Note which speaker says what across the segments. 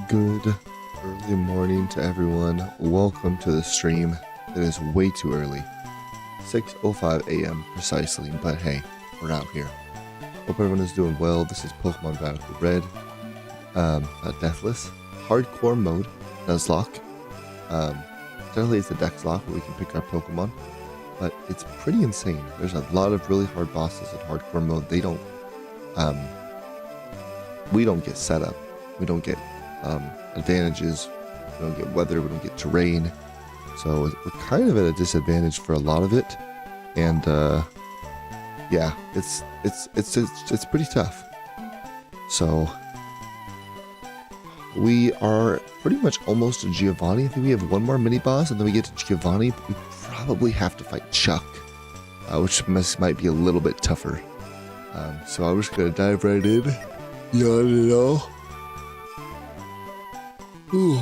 Speaker 1: Good early morning to everyone. Welcome to the stream. It is way too early. 6:05 a.m. precisely, but hey, we're out here. Hope everyone is doing well. This is Pokémon Radical Red. Deathless. Hardcore mode. Nuzlocke. Generally it's a Dexlocke where we can pick our Pokemon. But it's pretty insane. There's a lot of really hard bosses in hardcore mode. They don't we don't get setup. We don't get advantages. We don't get weather. We don't get terrain. So we're kind of at a disadvantage for a lot of it. And yeah, it's pretty tough. So we are pretty much almost to Giovanni. I think we have one more mini boss, and then we get to Giovanni. But we probably have to fight Chuck, which might be a little bit tougher. So I'm just gonna dive right in. You know. Ooh,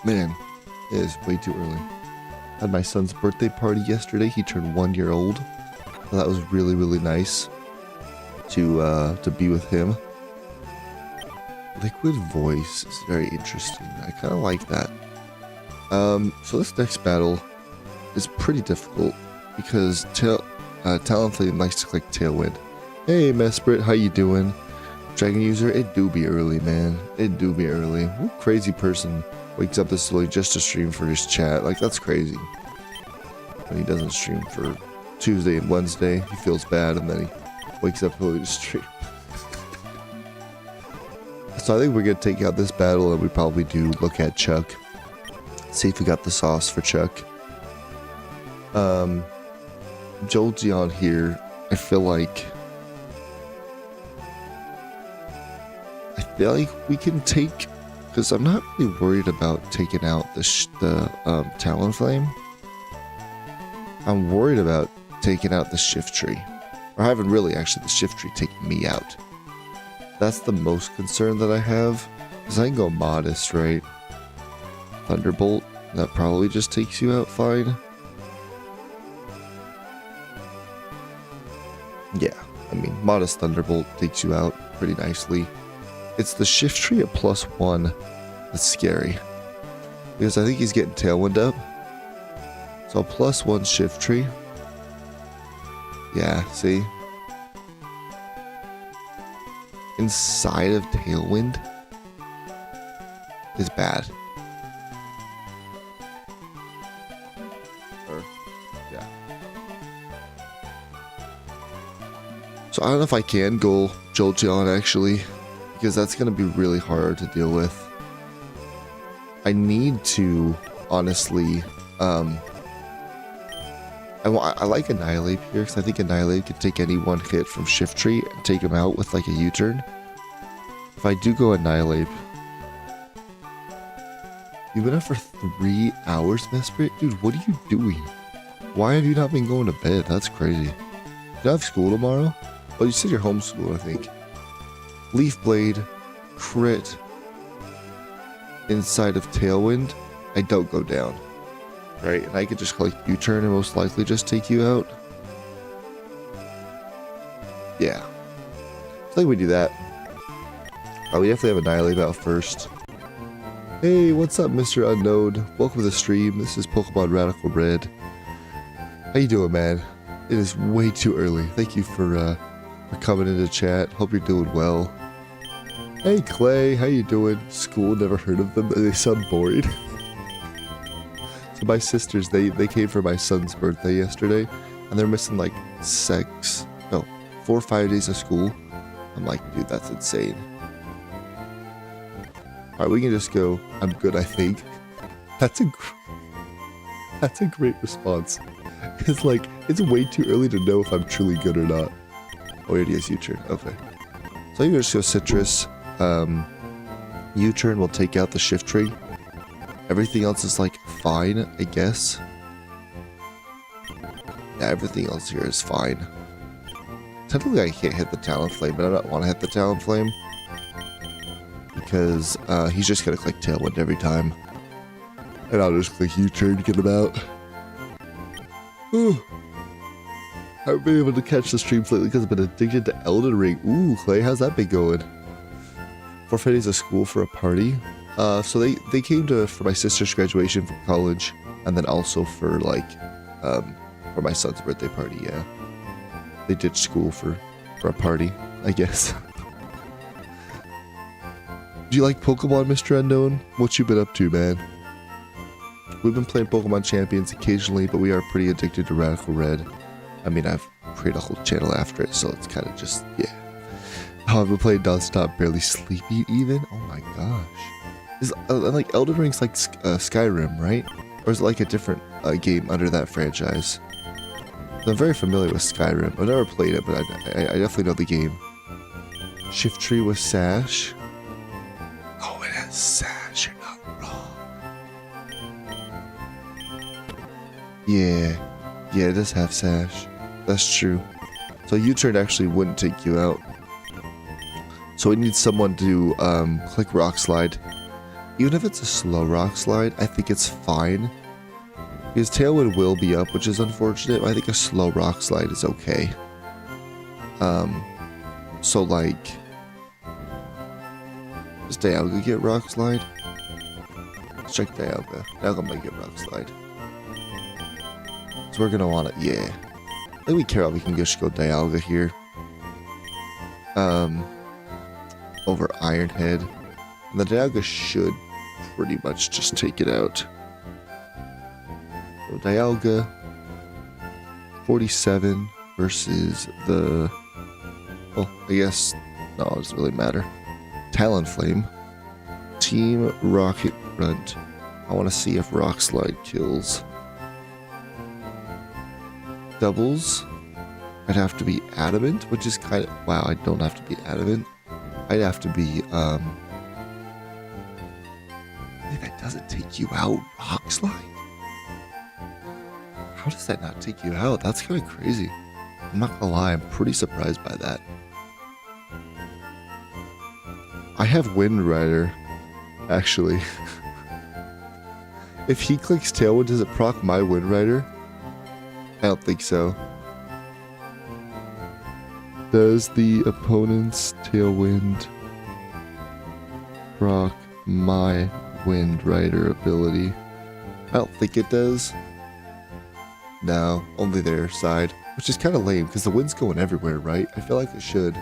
Speaker 1: man, it is way too early. I had my son's birthday party yesterday. He turned 1 year old. So that was really, really nice to be with him. Liquid voice is very interesting. I kind of like that. So this next battle is pretty difficult because Talonflame likes to click Tailwind. Hey, Mesprit, how you doing? Dragon user, it do be early, man. It do be early. What crazy person wakes up this early just to stream for his chat? Like, that's crazy. When he doesn't stream for Tuesday and Wednesday, he feels bad, and then he wakes up early to stream. So I think we're going to take out this battle, and we probably do look at Chuck. See if we got the sauce for Chuck. Jolteon here, I feel like we can take, because I'm not really worried about taking out the Talonflame. I'm worried about taking out the Shiftry. Or having really actually the Shiftry take me out. That's the most concern that I have. Because I can go Modest, right? Thunderbolt, that probably just takes you out fine. Yeah, I mean, Modest Thunderbolt takes you out pretty nicely. It's the Shiftry at +1 that's scary. Because I think he's getting Tailwind up. So +1 Shiftry. Yeah, see? Inside of Tailwind is bad. Yeah. So I don't know if I can go Jolteon actually, because that's going to be really hard to deal with. I need to, honestly, I like Annihilate here, because I think Annihilate can take any one hit from Shiftry and take him out with like a U-turn. If I do go Annihilate, you've been up for 3 hours, Mesprit? Dude, what are you doing? Why have you not been going to bed? That's crazy. Do you have school tomorrow? Oh, you said you're homeschooled, I think. Leaf Blade, crit, inside of Tailwind, I don't go down. Right, and I could just click U-turn and most likely just take you out. Yeah. I think we do that. Oh, we definitely have Annihilate out first. Hey, what's up, Mr. Unknown? Welcome to the stream. This is Pokémon Radical Red. How you doing, man? It is way too early. Thank you for coming into chat. Hope you're doing well. Hey, Clay. How you doing? School, never heard of them. They sound bored. So my sisters, they came for my son's birthday yesterday, and they're missing like 4 or 5 days of school. I'm like, dude, that's insane. Alright, we can just go, I'm good, I think. That's a great response. It's like, it's way too early to know if I'm truly good or not. Oh, it is U-turn, okay. So you can just go Citrus. U-turn will take out the Shiftry. Everything else is like fine, I guess. Yeah, everything else here is fine. Technically I can't hit the Talonflame, but I don't want to hit the Talonflame. Because he's just going to click Tailwind every time. And I'll just click U-turn to get him out. Whew. I haven't been able to catch the streams lately because I've been addicted to Elden Ring. Ooh, Clay, how's that been going? 4 days of school for a party? So they came for my sister's graduation from college, and then also for like for my son's birthday party. Yeah, they ditched school for a party, I guess. Do you like Pokemon, Mr. Unknown? What you been up to, man? We've been playing Pokemon Champions occasionally, but we are pretty addicted to Radical Red. I mean, I've created a whole channel after it, so it's kind of just, yeah. Oh, I've been playing nonstop, barely sleepy even? Oh my gosh. Is like Elden Ring's like Skyrim, right? Or is it like a different game under that franchise? I'm very familiar with Skyrim. I've never played it, but I definitely know the game. Shift tree with Sash. Oh, it has Sash. You're not wrong. Yeah. Yeah, it does have Sash. That's true. So U-turn actually wouldn't take you out. So we need someone to click Rock Slide. Even if it's a slow Rock Slide, I think it's fine. Because Tailwind will be up, which is unfortunate. I think a slow Rock Slide is okay. So like... Does Dialga get Rock Slide? Let's check Dialga. Dialga might get Rock Slide. So we're gonna want it. Yeah. I think we care about we can just go Dialga here. Over Ironhead. And the Dialga should pretty much just take it out. So Dialga 47 versus the... Well, I guess... No, it doesn't really matter. Talonflame. Team Rocket Grunt. I want to see if Rock Slide kills. Doubles. I'd have to be Adamant, which is kind of... Wow, I don't have to be Adamant. I'd have to be, Hey, that doesn't take you out, Rock Slide? How does that not take you out? That's kind of crazy. I'm not gonna lie, I'm pretty surprised by that. I have Wind Rider, actually. If he clicks Tailwind, does it proc my Wind Rider? I don't think so. Does the opponent's Tailwind proc my Wind Rider ability? I don't think it does. No, only their side. Which is kind of lame, because the wind's going everywhere, right? I feel like it should.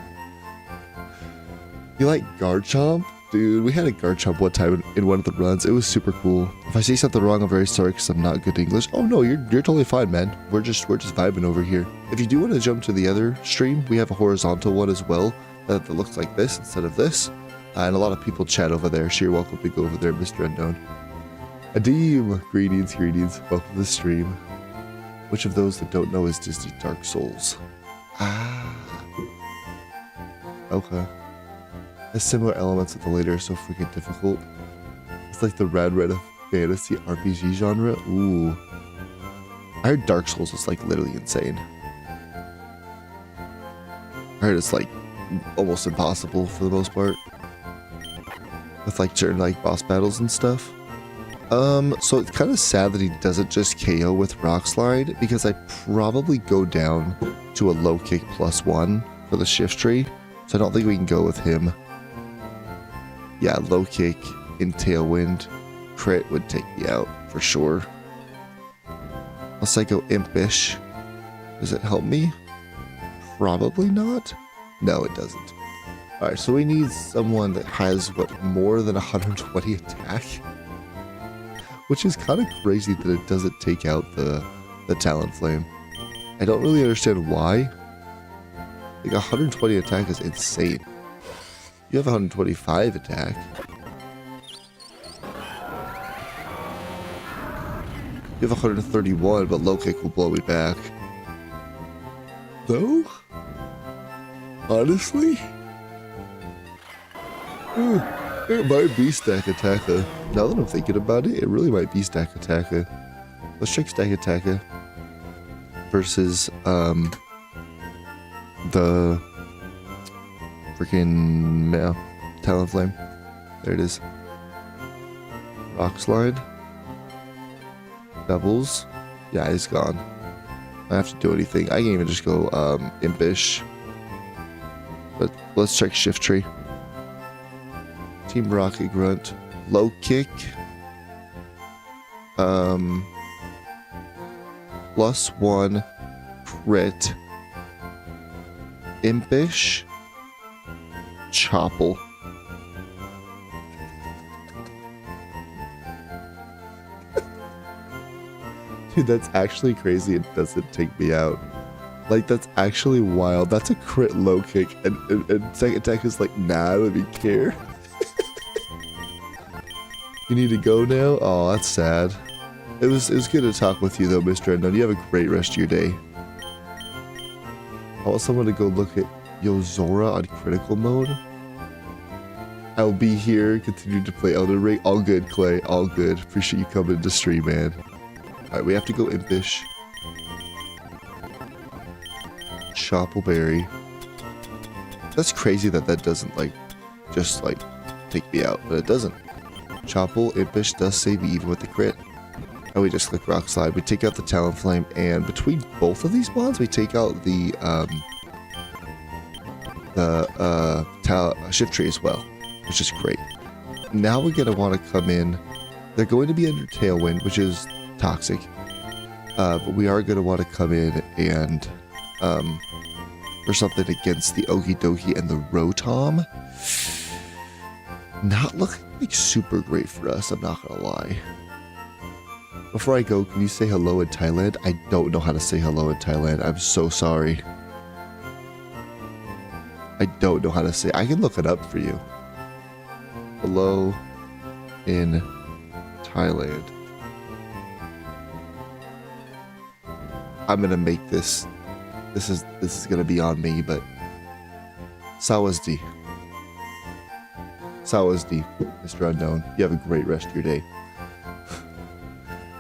Speaker 1: You like Garchomp? Dude, we had a Garchomp one time in one of the runs. It was super cool. If I say something wrong, I'm very sorry because I'm not good English. Oh no, you're totally fine, man. We're just vibing over here. If you do want to jump to the other stream, we have a horizontal one as well that looks like this instead of this. And a lot of people chat over there, so you're welcome to go over there, Mr. Unknown. Adeem, greetings. Welcome to the stream. Which of those that don't know is Disney Dark Souls? Ah. Okay. Has similar elements, but the later are so freaking difficult. It's like the Red of fantasy RPG genre. Ooh. I heard Dark Souls is like literally insane. I heard it's like almost impossible for the most part. With like certain like boss battles and stuff. So it's kind of sad that he doesn't just KO with Rock Slide, because I probably go down to a low kick +1 for the shift tree. So I don't think we can go with him. Yeah, low kick in Tailwind. Crit would take me out for sure. Unless I go Impish. Does it help me? Probably not. No, it doesn't. Alright, so we need someone that has, what, more than 120 attack? Which is kind of crazy that it doesn't take out the Talonflame. I don't really understand why. Like, 120 attack is insane. You have 125 attack. You have 131, but low kick will blow me back. Though? Honestly? It might be Stack Attacker. Now that I'm thinking about it, it really might be Stack Attacker. Let's check Stack Attacker versus the freaking Talonflame. There it is. Rock Slide. Doubles. Yeah, he's gone. I don't have to do anything. I can even just go Impish. But let's check Shift Tree. Team Rocket Grunt Low kick. +1 crit. Impish. Chopple. Dude, that's actually crazy. It doesn't take me out. Like, that's actually wild. That's a crit low kick, and second attack is like, nah, I don't even care. You need to go now? Oh, that's sad. It was good to talk with you though, Mr. Unknown. You have a great rest of your day. I want someone to go look at Yozora on critical mode. I'll be here, continue to play Elden Ring. All good, Clay. All good. Appreciate you coming to stream, man. Alright, we have to go Impish. Choppleberry. That's crazy that that doesn't, like, just, like, take me out. But it doesn't. Chopple, Impish does save me even with the crit. And we just click Rock Slide. We take out the Talonflame, and between both of these bonds, we take out the Shift Tree as well, which is great. Now we're going to want to come in. They're going to be under Tailwind, which is toxic. But we are going to want to come in and for something against the Okidoki and the Rotom. Not looking like super great for us, I'm not going to lie. Before I go, can you say hello in Thailand? I don't know how to say hello in Thailand. I'm so sorry. I don't know how to say. I can look it up for you. Hello in Thailand. I'm gonna make this. This is gonna be on me, but Sawasdee. Sawasdee, Mr. Unknown. You have a great rest of your day.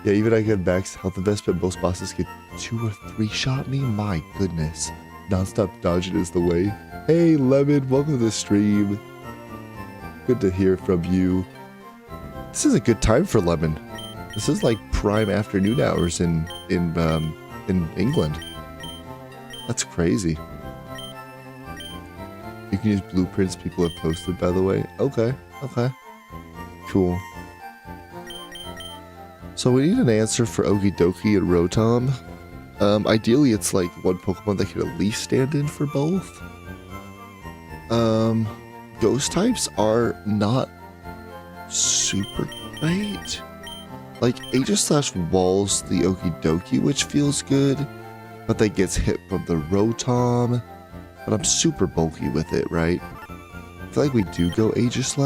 Speaker 1: Yeah, even I get max health investment. Most bosses get 2 or 3 shot me. My goodness. Non-stop dodging is the way. Hey, Lemon, welcome to the stream. Good to hear from you. This is a good time for Lemon. This is like prime afternoon hours in England. That's crazy. You can use blueprints people have posted, by the way. Okay, okay. Cool. So we need an answer for Okidoki and Rotom. Ideally, it's like one Pokemon that can at least stand in for both. Ghost types are not super great. Like, Aegis / walls the Okidoki, which feels good, but that gets hit from the Rotom. But I'm super bulky with it, right? I feel like we do go Aegis /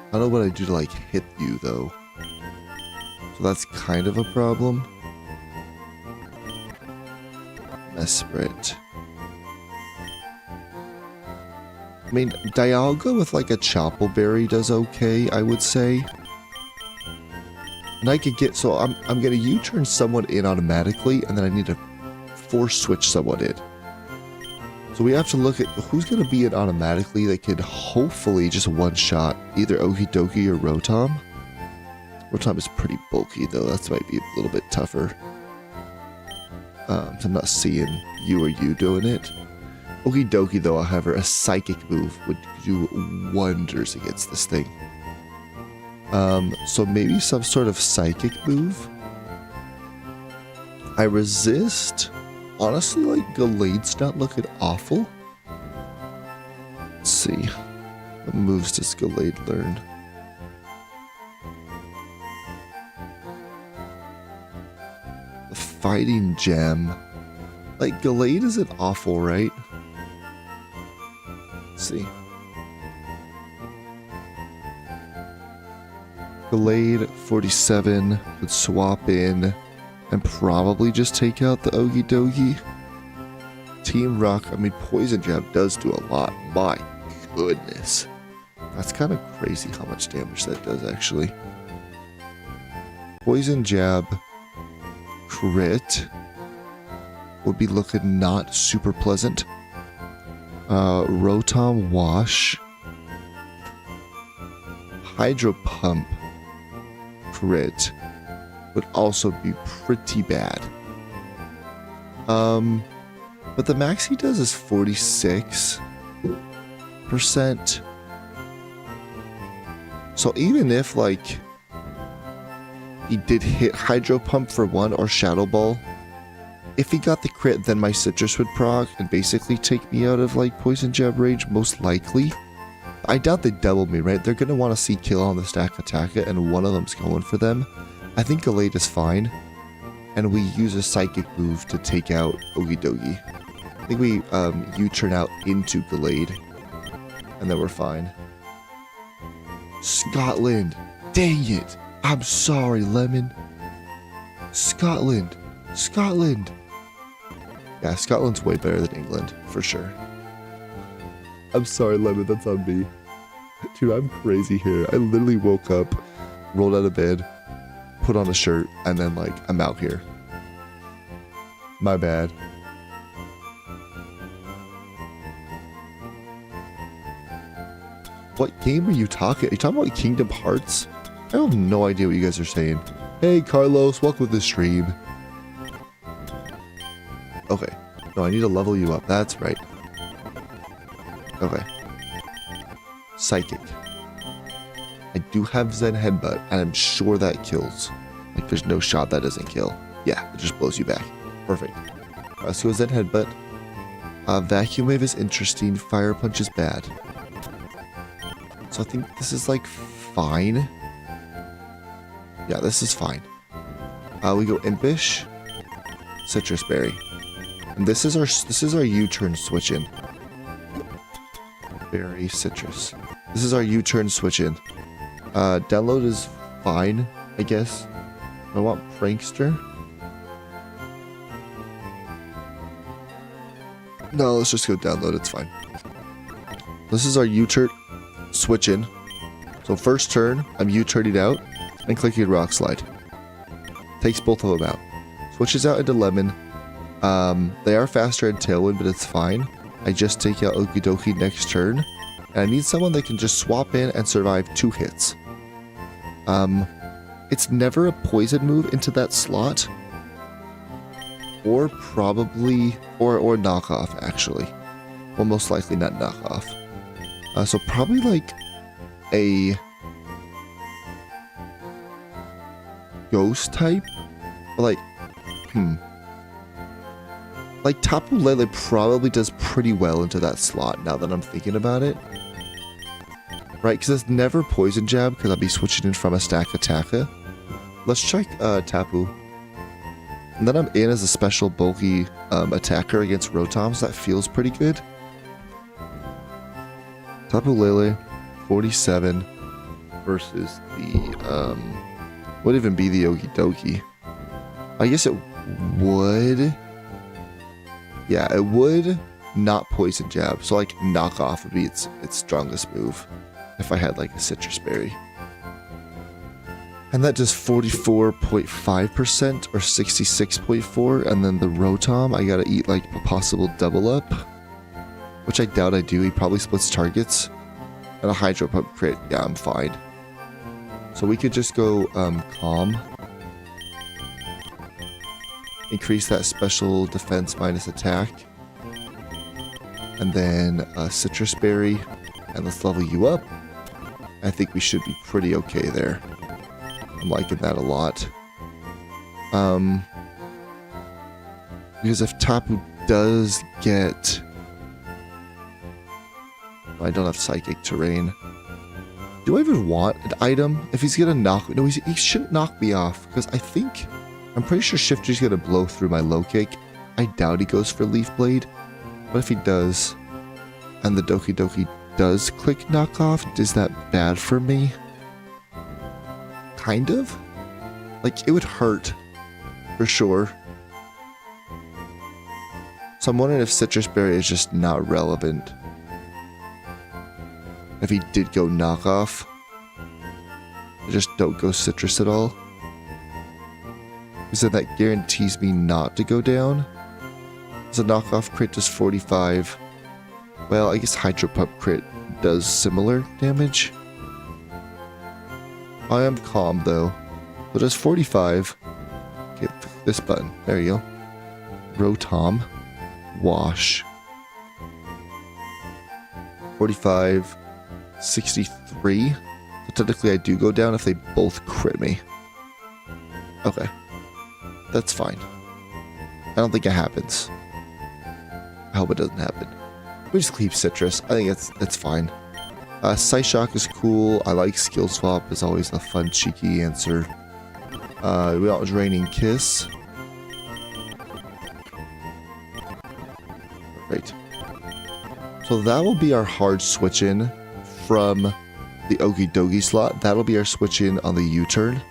Speaker 1: I don't know what I do to, like, hit you, though. So that's kind of a problem. Mesprit. I mean, Dialga with, like, a Choppleberry does okay, I would say. And I could get... So I'm gonna U-turn someone in automatically, and then I need to force switch someone in. So we have to look at who's going to be in automatically that could hopefully just one-shot either Okidoki or Rotom. Rotom is pretty bulky though, that might be a little bit tougher. So I'm not seeing you or you doing it. Okidoki though, however, a Psychic move would do wonders against this thing. So maybe some sort of Psychic move. I resist... Honestly, like, Gallade's not looking awful. Let's see. What moves does Gallade learn? The Fighting Gem. Like, Gallade isn't awful, right? Let's see. Gallade, 47, could swap in and probably just take out the Okidoki. Team Rock, I mean, Poison Jab does do a lot. My goodness. That's kind of crazy how much damage that does, actually. Poison Jab, crit, would be looking not super pleasant. Rotom Wash, Hydro Pump, crit, would also be pretty bad. But the max he does is 46%. So even if, like, he did hit Hydro Pump for 1 or Shadow Ball, if he got the crit, then my Citrus would proc and basically take me out of, like, Poison Jab range, most likely. I doubt they double me, right? They're going to want to see kill on the stack attack it, and one of them's going for them. I think Gallade is fine, and we use a Psychic move to take out Okidogi. I think we U-turn out into Gallade, and then we're fine. Scotland! Dang it! I'm sorry, Lemon. Scotland! Scotland! Yeah, Scotland's way better than England, for sure. I'm sorry, Lemon, that's on me. Dude, I'm crazy here. I literally woke up, rolled out of bed, put on a shirt, and then, like, I'm out here. My bad. What game are you talking? Are you talking about Kingdom Hearts? I have no idea what you guys are saying. Hey, Carlos, welcome to the stream. Okay. No, I need to level you up. That's right. Okay. Psychic. I do have Zen Headbutt, and I'm sure that kills. Like, there's no shot that doesn't kill. Yeah, it just blows you back. Perfect. Let's go Zen Headbutt. Vacuum Wave is interesting. Fire Punch is bad. So I think this is, like, fine. Yeah, this is fine. We go Impish. Citrus Berry. And this is our U-turn switch in. Berry, Citrus. This is our U-turn switch in. Download is fine, I guess. I want Prankster. No, let's just go download, it's fine. This is our U-turn switch in. So first turn, I'm U-turning out and clicking Rock Slide. Takes both of them out. Switches out into Lemon. They are faster in Tailwind, but it's fine. I just take out Okidogi next turn. And I need someone that can just swap in and survive 2 hits. It's never a poison move into that slot. Or probably, or knockoff, actually. Well, most likely not knockoff. So probably like a ghost type? Or like, like Tapu Lele probably does pretty well into that slot now that I'm thinking about it. Right, because it's never Poison Jab, because I'll be switching in from a stack attacker. Let's check Tapu. And then I'm in as a special bulky attacker against Rotoms. That feels pretty good. Tapu Lele, 47 versus the, would even be the Okidogi. I guess it would. Yeah, it would not Poison Jab. So like knockoff would be its strongest move if I had like a Citrus Berry. And that does 44.5% or 66.4, and then the Rotom, I gotta eat like a possible double up, which I doubt I do. He probably splits targets. And a Hydro Pump crit, yeah, I'm fine. So we could just go Calm. Increase that special defense minus attack. And then Citrus Berry, and let's level you up. I think we should be pretty okay there. I'm liking that a lot. Because if Tapu does get... I don't have Psychic Terrain. Do I even want an item? If he's gonna knock... No, he shouldn't knock me off. Because I think... I'm pretty sure Shifter's gonna blow through my low kick. I doubt he goes for Leaf Blade. But if he does... And the Doki Doki does click knockoff, is that bad for me? Kind of? Like, it would hurt. For sure. So I'm wondering if Citrus Berry is just not relevant. If he did go knockoff. I just don't go Citrus at all. Because then that guarantees me not to go down. So knockoff crit does 45. Well, I guess Hydro Pump crit does similar damage. I am calm though. So it does 45. Hit this button. There you go. Rotom. Wash. 45. 63. The technically I do go down if they both crit me. Okay. That's fine. I don't think it happens. I hope it doesn't happen. We just keep Citrus. I think it's fine. Psyshock is cool. I like Skill Swap. It's always a fun, cheeky answer. We got Draining Kiss. Right. So that will be our hard switch in from the Okie Dokie slot. That'll be our switch in on the U-turn.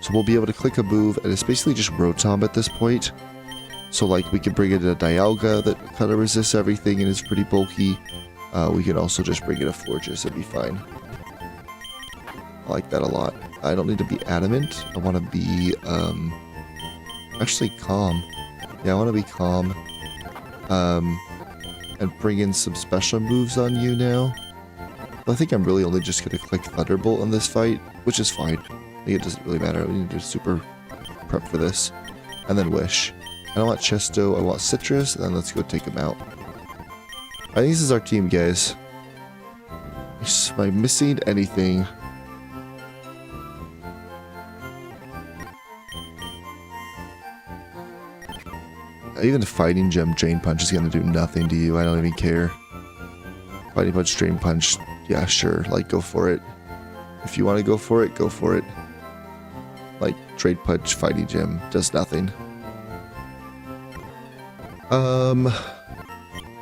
Speaker 1: So we'll be able to click a move, and it's basically just Rotom at this point. So like we can bring in a Dialga that kind of resists everything and is pretty bulky. We can also just bring in a Fortress and be fine. I like that a lot. I don't need to be adamant. I want to be actually calm. Yeah, I want to be calm. And bring in some special moves on you now. But I think I'm really only just going to click Thunderbolt in this fight, which is fine. I think it doesn't really matter. We need to do super prep for this. And then Wish. I don't want Chesto, I want Citrus, and then let's go take him out. I think this is our team, guys. Am I missing anything? Even the Fighting Gem Drain Punch is going to do nothing to you. I don't even care. Fighting Punch, Drain Punch. Yeah, sure. Like, go for it. If you want to go for it, go for it. Like, Drain Punch, Fighting Gem does nothing.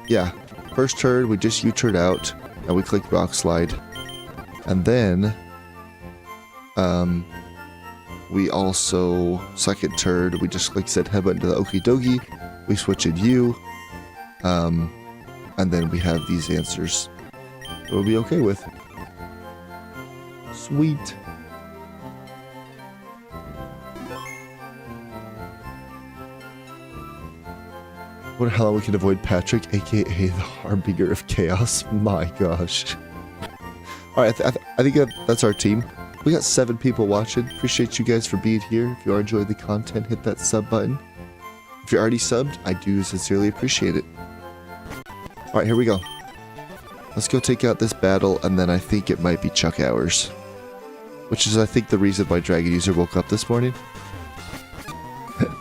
Speaker 1: Yeah. First turn, we just U-turn out. And we click Rock Slide. And then... we also... Second turn, we just click Set Headbutt into the Okie Dokie. We switch in U. And then we have these answers. We'll be okay with. Sweet. What the hell we can avoid Patrick, aka the Harbinger of Chaos. My gosh. Alright, I think that's our team. We got 7 people watching. Appreciate you guys for being here. If you are enjoying the content, hit that sub button. If you're already subbed, I do sincerely appreciate it. Alright, here we go. Let's go take out this battle, and then I think it might be Chuck Hours. Which is, I think, the reason why Dragon User woke up this morning.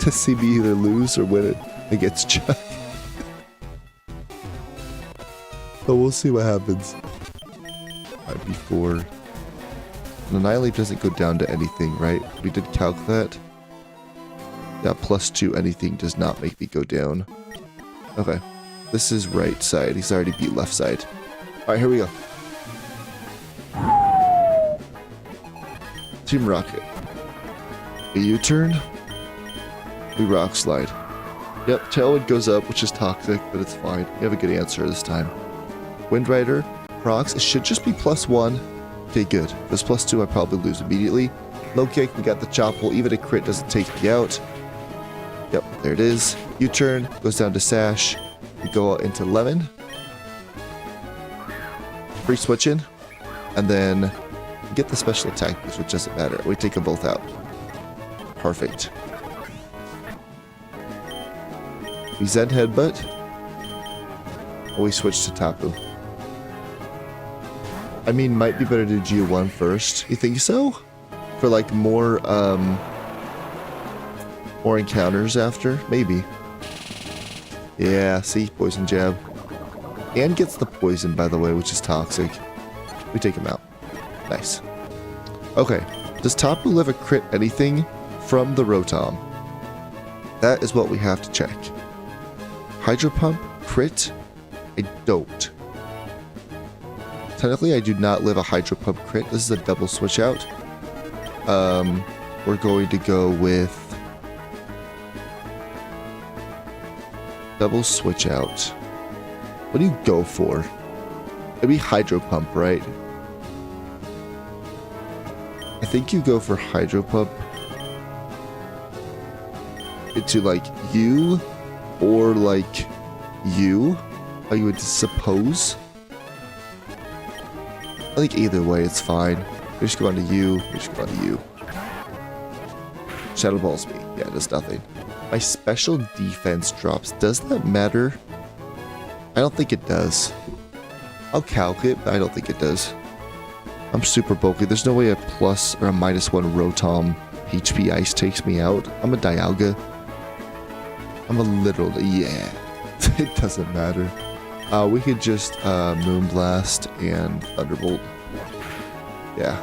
Speaker 1: To see me either lose or win it against Chuck. But we'll see what happens. Alright, before... An Annihilate doesn't go down to anything, right? We did calc that. Yeah, +2 anything does not make me go down. Okay. This is right side. He's already beat left side. Alright, here we go. Team Rocket. A U-turn. We Rock Slide. Yep, Tailwind goes up, which is toxic, but it's fine. We have a good answer this time. Wind Rider. Procs. It should just be +1. Okay, good. If it's +2, I probably lose immediately. Low kick, we got the Chopple. Even a crit doesn't take me out. Yep, there it is. U-turn, goes down to Sash. We go into Lemon. Free switch in. And then get the special attack, which doesn't matter. We take them both out. Perfect. We Zen Headbutt. Or we switch to Tapu. I mean, might be better to do G1 first. You think so? For like more encounters after? Maybe. Yeah, see? Poison Jab. And gets the poison, by the way, which is toxic. We take him out. Nice. Okay. Does Tapu live a crit anything from the Rotom? That is what we have to check. Hydro Pump, crit? I don't. Technically, I do not live a Hydro Pump crit. This is a double switch out. We're going to go with... double switch out. What do you go for? It'd be Hydro Pump, right? I think you go for Hydro Pump into, like, you or, like, you, I would suppose. I think either way, it's fine. We just go on to you. We just go on to you. Shadow Balls me. Yeah, it does nothing. My special defense drops. Does that matter? I don't think it does. I'll calc it, but I don't think it does. I'm super bulky. There's no way a plus or a -1 Rotom HP Ice takes me out. I'm a Dialga. I'm a literal... Yeah. It doesn't matter. We could just Moonblast and Thunderbolt. Yeah.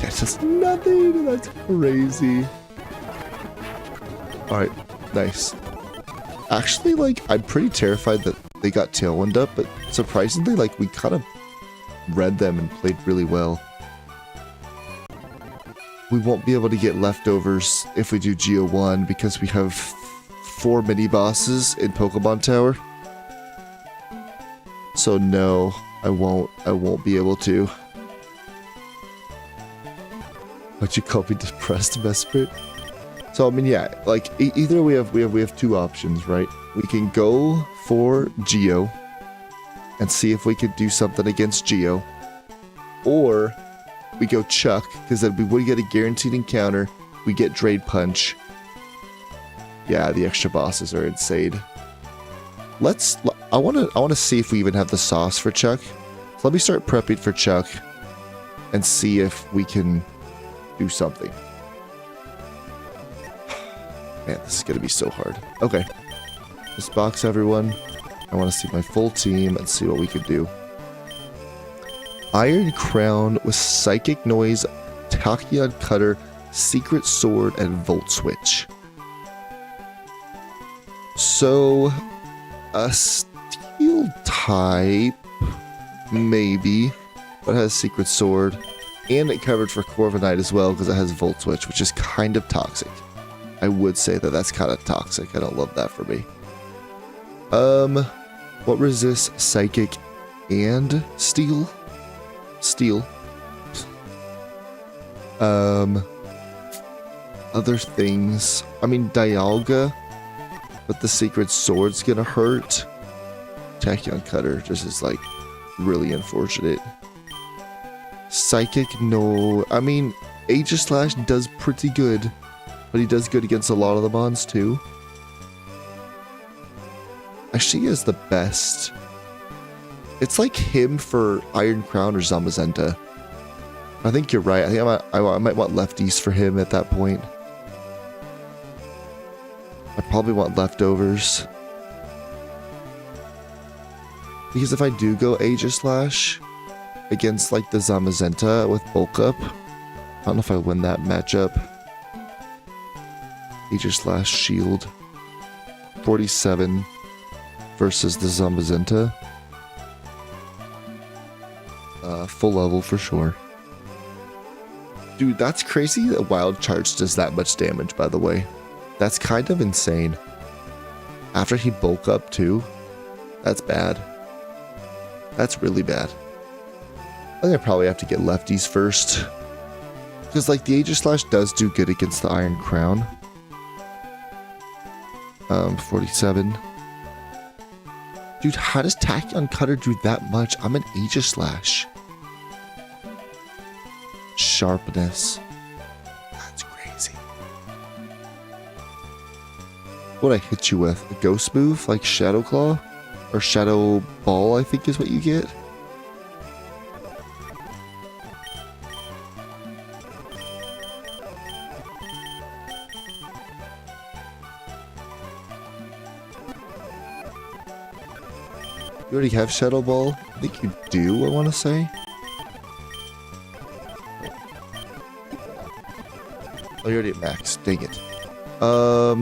Speaker 1: Yeah, just nothing. That's crazy. Alright. Nice. Actually, like, I'm pretty terrified that they got Tailwind up, but surprisingly, like, we kind of read them and played really well. We won't be able to get leftovers if we do Geo 1 because we have 4 mini-bosses in Pokemon Tower. So no, I won't be able to. Why'd you call me depressed, Mesprit? So I mean, yeah, like either we have two options, right? We can go for Geo and see if we could do something against Geo, or we go Chuck because then we would get a guaranteed encounter. We get Drain Punch. Yeah, the extra bosses are insane. I wanna see if we even have the sauce for Chuck. So let me start prepping for Chuck and see if we can do something. Man, this is gonna be so hard. Okay. This box, everyone. I want to see my full team and see what we can do. Iron Crown with Psychic Noise, Tachyon Cutter, Secret Sword, and Volt Switch. So, a Steel type, maybe, but it has Secret Sword, and it covered for Corviknight as well because it has Volt Switch, which is kind of toxic. I would say that that's kind of toxic. I don't love that for me. What resists Psychic and Steel? Steel. Other things. I mean, Dialga, but the Secret Sword's gonna hurt. Tachyon Cutter just is like really unfortunate. Psychic, no. I mean, Aegislash does pretty good, but he does good against a lot of the mons too. Actually, he is the best. It's like him for Iron Crown or Zamazenta. I think you're right. I think I might want lefties for him at that point. I probably want leftovers. Because if I do go Aegislash against like the Zamazenta with bulk up, I don't know if I win that matchup. Aegislash shield. 47 versus the Zamazenta. Full level for sure. Dude, that's crazy that Wild Charge does that much damage, by the way. That's kind of insane. After he bulk up too. That's bad. That's really bad. I think I probably have to get lefties first. Because like the Aegislash does do good against the Iron Crown. 47. Dude, how does Tachyon Cutter do that much? I'm an Aegislash. Sharpness. That's crazy. What I hit you with? A ghost move like Shadow Claw? Or Shadow Ball, I think is what you get. You already have Shadow Ball? I think you do, I want to say. Oh, you're already at max. Dang it. So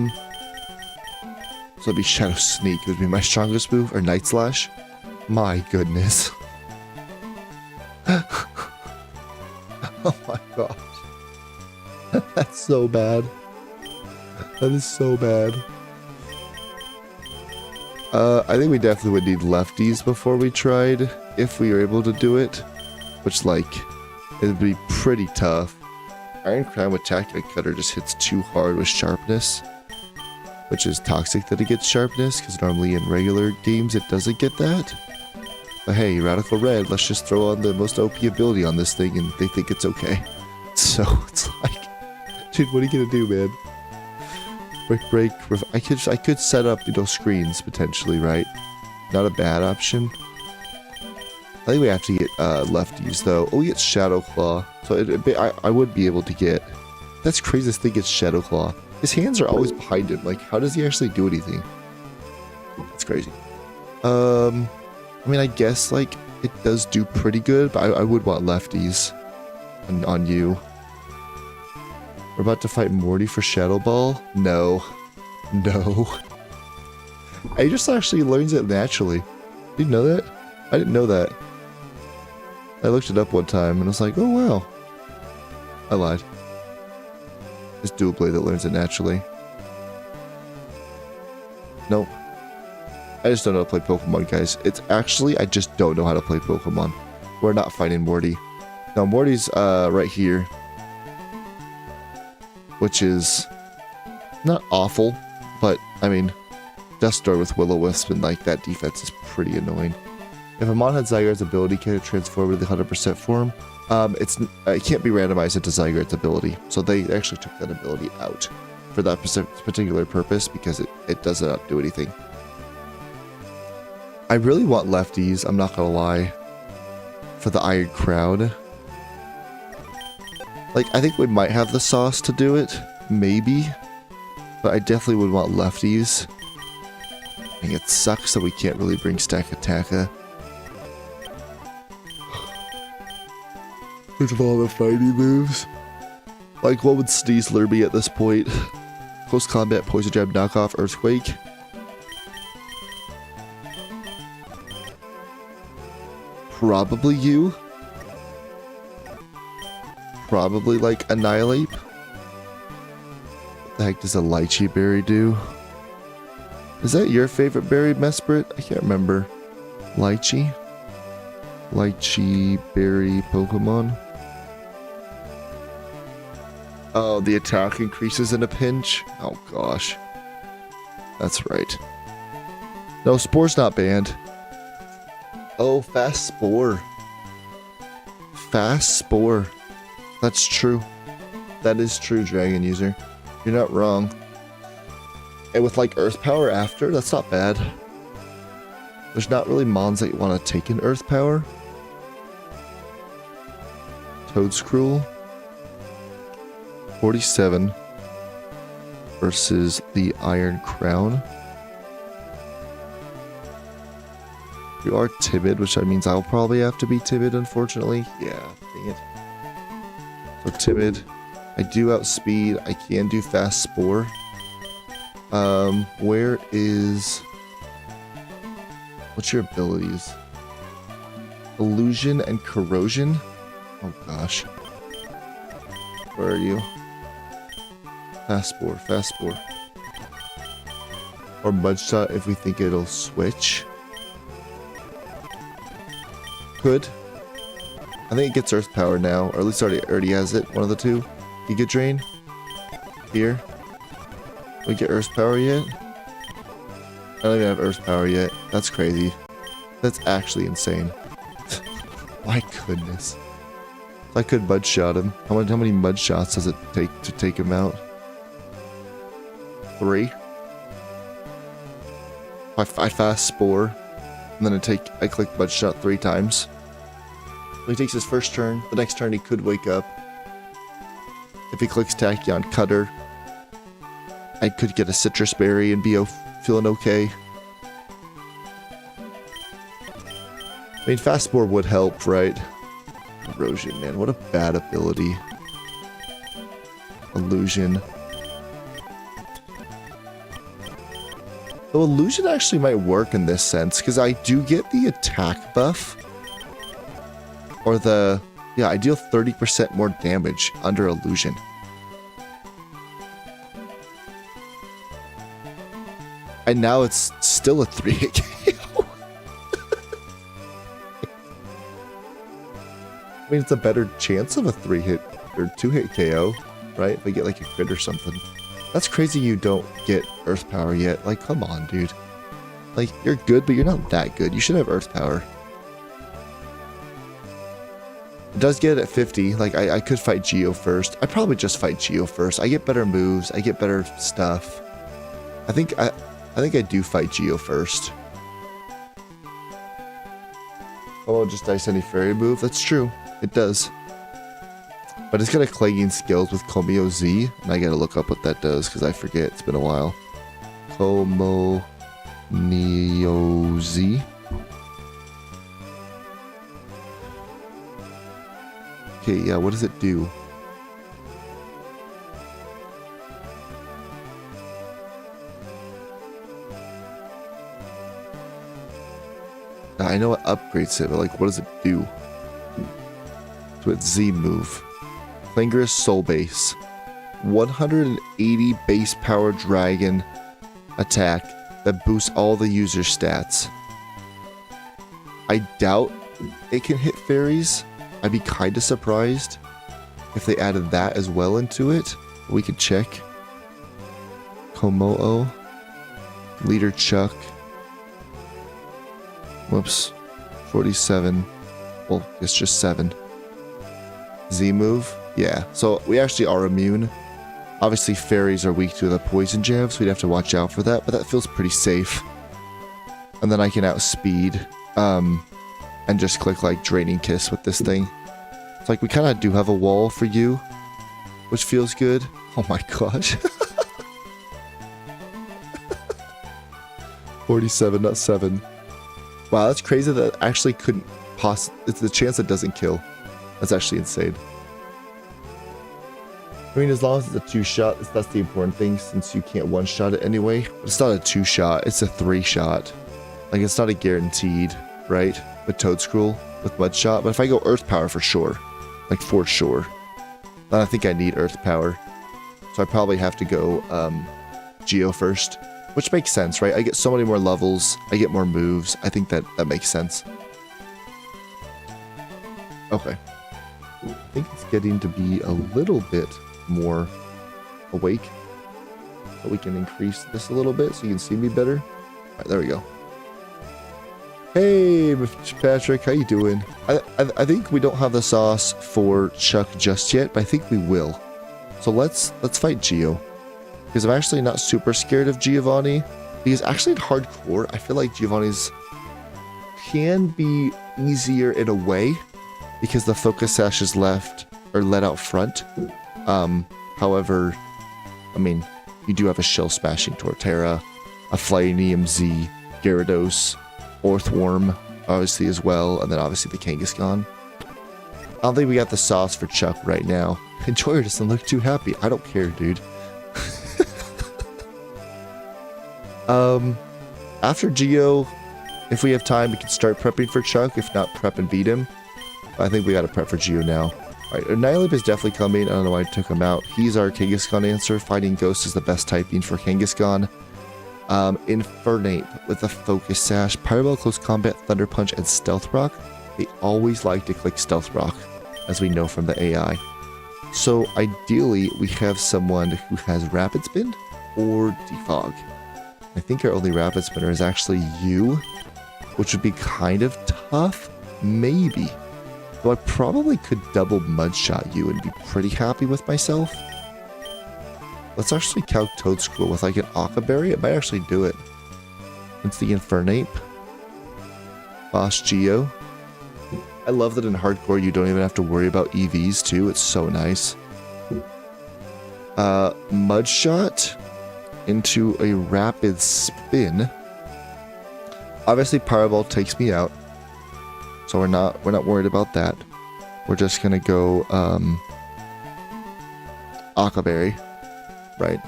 Speaker 1: it'd be Shadow Sneak. It would be my strongest move. Or Night Slash. My goodness. Oh my gosh. That's so bad. That is so bad. I think we definitely would need lefties before we tried, if we were able to do it. Which, like, it'd be pretty tough. Iron Crown with Tachyon Cutter just hits too hard with Sharpness. Which is toxic that it gets Sharpness, because normally in regular games it doesn't get that. But hey, Radical Red, let's just throw on the most OP ability on this thing and they think it's okay. So, it's like, dude, what are you gonna do, man? Break. I could set up, screens potentially, right? Not a bad option. I think we have to get lefties though. Oh, we get Shadow Claw. So I would be able to get. That's crazy. This thing gets Shadow Claw. His hands are always behind him. Like, how does he actually do anything? It's crazy. I mean, I guess like it does do pretty good, but I would want lefties on you. We're about to fight Morty for Shadow Ball. No, no. He just actually learns it naturally. Did you know that? I didn't know that. I looked it up one time and I was like, oh wow. I lied. It's Dual Blade that learns it naturally. Nope. I just don't know how to play Pokemon, guys. It's actually, I just don't know how to play Pokemon. We're not fighting Morty. Now, Morty's right here. Which is not awful, but, I mean, Death Star with Will-O-Wisp and, like, that defense is pretty annoying. If a Mon had Zygarde's ability, can it transform to the 100% form? It can't be randomized into Zygarde's ability, so they actually took that ability out for that particular purpose because it does not do anything. I really want lefties, I'm not gonna lie, for the Iron Crown. Like, I think we might have the sauce to do it, maybe, but I definitely would want lefties. I think it sucks that we can't really bring Stakataka. Think of all the fighting moves. Like, what would Sneasler be at this point? Close combat, poison jab, knockoff, earthquake. Probably you. Probably like Annihilate. What the heck does a Lychee Berry do? Is that your favorite berry, Mesprit? I can't remember. Lychee? Lychee Berry Pokemon? Oh, the attack increases in a pinch? Oh gosh. That's right. No, Spore's not banned. Oh, Fast Spore. Fast Spore. That's true. That is true, Dragon User. You're not wrong. And with like Earth Power after, that's not bad. There's not really mons that you want to take in Earth Power. Toadscruel. 47 versus the Iron Crown. You are timid, which means I'll probably have to be timid, unfortunately. Yeah, dang it. So timid. I do outspeed. I can do Fast Spore. Where is... What's your abilities? Illusion and Corrosion? Oh gosh. Where are you? Fast Spore, Fast Spore. Or Mudshot if we think it'll switch. Could. I think it gets Earth Power now, or at least already has it. One of the two. Giga Drain. Here. We get Earth Power yet? I don't even have Earth Power yet. That's crazy. That's actually insane. My goodness. If I could Mudshot him. How many Mudshots does it take to take him out? 3. I Fast Spore. And then I click Mudshot 3 times. When he takes his first turn, the next turn he could wake up. If he clicks Tachyon Cutter, I could get a Citrus Berry and be feeling okay. I mean, Fast Spore would help, right? Corrosion, man, what a bad ability. Illusion. Though Illusion actually might work in this sense, because I do get the attack buff. Or the... Yeah, I deal 30% more damage under Illusion. And now it's still a 3-hit KO. I mean, it's a better chance of a 3-hit or 2-hit KO, right? If I get like a crit or something. That's crazy you don't get Earth Power yet. Like, come on, dude. Like, you're good, but you're not that good. You should have Earth Power. It does get it at 50. Like, I could fight Geo first. I'd probably just fight Geo first. I get better moves. I get better stuff. I think I do fight Geo first. Oh, just dice any fairy move. That's true. It does. But it's got a clanging skills with Komio Z, and I gotta look up what that does because I forget. It's been a while. Komo Neo Z. Okay, yeah, what does it do? I know it upgrades it, but like, what does it do? So it's Z move. Clangorous Soul Base. 180 base power dragon attack that boosts all the user stats. I doubt it can hit fairies. I'd be kind of surprised if they added that as well into it. We could check. Komo'o. Leader Chuck. Whoops. 47. Well, it's just 7. Z move. Yeah, so we actually are immune. Obviously, fairies are weak to the poison jab, so we'd have to watch out for that, but that feels pretty safe. And then I can outspeed, and just click like Draining Kiss with this thing. It's like we kind of do have a wall for you, which feels good. Oh my gosh. 47, not 7. Wow, that's crazy that actually couldn't it's the chance it doesn't kill. That's actually insane. I mean, as long as it's a 2-shot, that's the important thing, since you can't 1-shot it anyway. But it's not a 2-shot, it's a 3-shot. Like, it's not a guaranteed, right? With Toadscruel, with Mudshot. But if I go Earth Power for sure, like for sure, then I think I need Earth Power. So I probably have to go Geo first. Which makes sense, right? I get so many more levels, I get more moves. I think that makes sense. Okay. I think it's getting to be a little bit more awake. So we can increase this a little bit so you can see me better. Alright, there we go. Hey, Mr. Patrick, how you doing? I think we don't have the sauce for Chuck just yet, but I think we will. So let's fight Geo. Because I'm actually not super scared of Giovanni. Because actually in hardcore, I feel like Giovanni's can be easier in a way. Because the focus sash is left or let out front. However, I mean, you do have a shell smashing Torterra, a Flyinium Z, Gyarados, Orthworm, obviously as well, and then obviously the Kangaskhan. I don't think we got the sauce for Chuck right now. Enjoyer doesn't look too happy. I don't care, dude. After Geo, if we have time, we can start prepping for Chuck. If not, prep and beat him. I think we gotta prep for Geo now. Alright, Annihilape is definitely coming. I don't know why I took him out. He's our Kangaskhan answer. Fighting Ghost is the best typing for Kangaskhan. Infernape with a Focus Sash, Pyro Close Combat, Thunder Punch, and Stealth Rock. They always like to click Stealth Rock, as we know from the AI. So ideally, we have someone who has Rapid Spin or Defog. I think our only Rapid Spinner is actually you, which would be kind of tough, maybe. Though I probably could double Mudshot you and be pretty happy with myself. Let's actually calc Toadscruel with like an Occaberry. It might actually do it. It's the Infernape. Boss Geo. I love that in hardcore you don't even have to worry about EVs too. It's so nice. Mudshot into a Rapid Spin. Obviously Pyro Ball takes me out. So we're not worried about that. We're just gonna go Occaberry, right?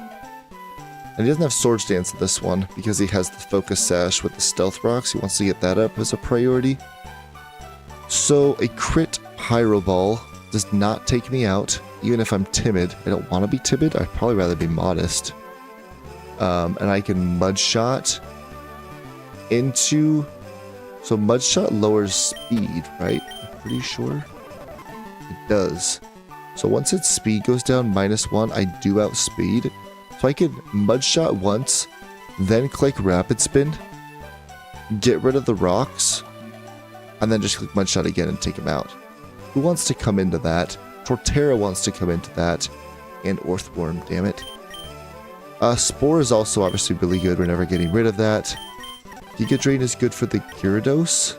Speaker 1: And he doesn't have Swords Dance in this one because he has the Focus Sash with the Stealth Rocks. He wants to get that up as a priority. So a crit Pyro Ball does not take me out, even if I'm timid. I don't want to be timid. I'd probably rather be modest. And I can Mudshot into... So Mudshot lowers speed, right? I'm pretty sure it does. So once its speed goes down -1, I do outspeed. So I can Mudshot once, then click Rapid Spin, get rid of the rocks, and then just click Mudshot again and take him out. Who wants to come into that? Torterra wants to come into that, and Orthworm, damn it. Spore is also obviously really good. We're never getting rid of that. Giga Drain is good for the Gyarados.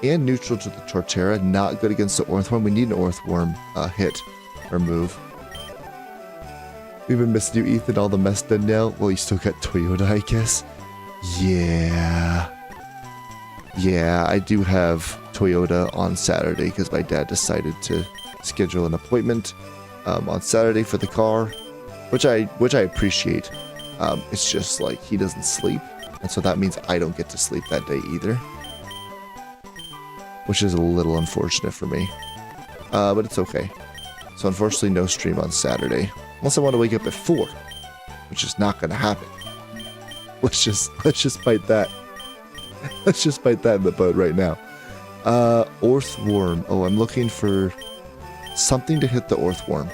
Speaker 1: and neutral to the Torterra. Not good against the Earthworm. We need an Earthworm hit or move. We've been missing you, Ethan. All the mess done now. Well, you still got Toyota, I guess. Yeah. Yeah, I do have Toyota on Saturday because my dad decided to schedule an appointment on Saturday for the car, which I appreciate. It's just like he doesn't sleep, and so that means I don't get to sleep that day either, which is a little unfortunate for me. But it's okay. So unfortunately, no stream on Saturday. Unless I want to wake up at 4, which is not going to happen. Let's just bite that. Let's just bite that in the bud right now. Earthworm. Oh, I'm looking for something to hit the Earthworm.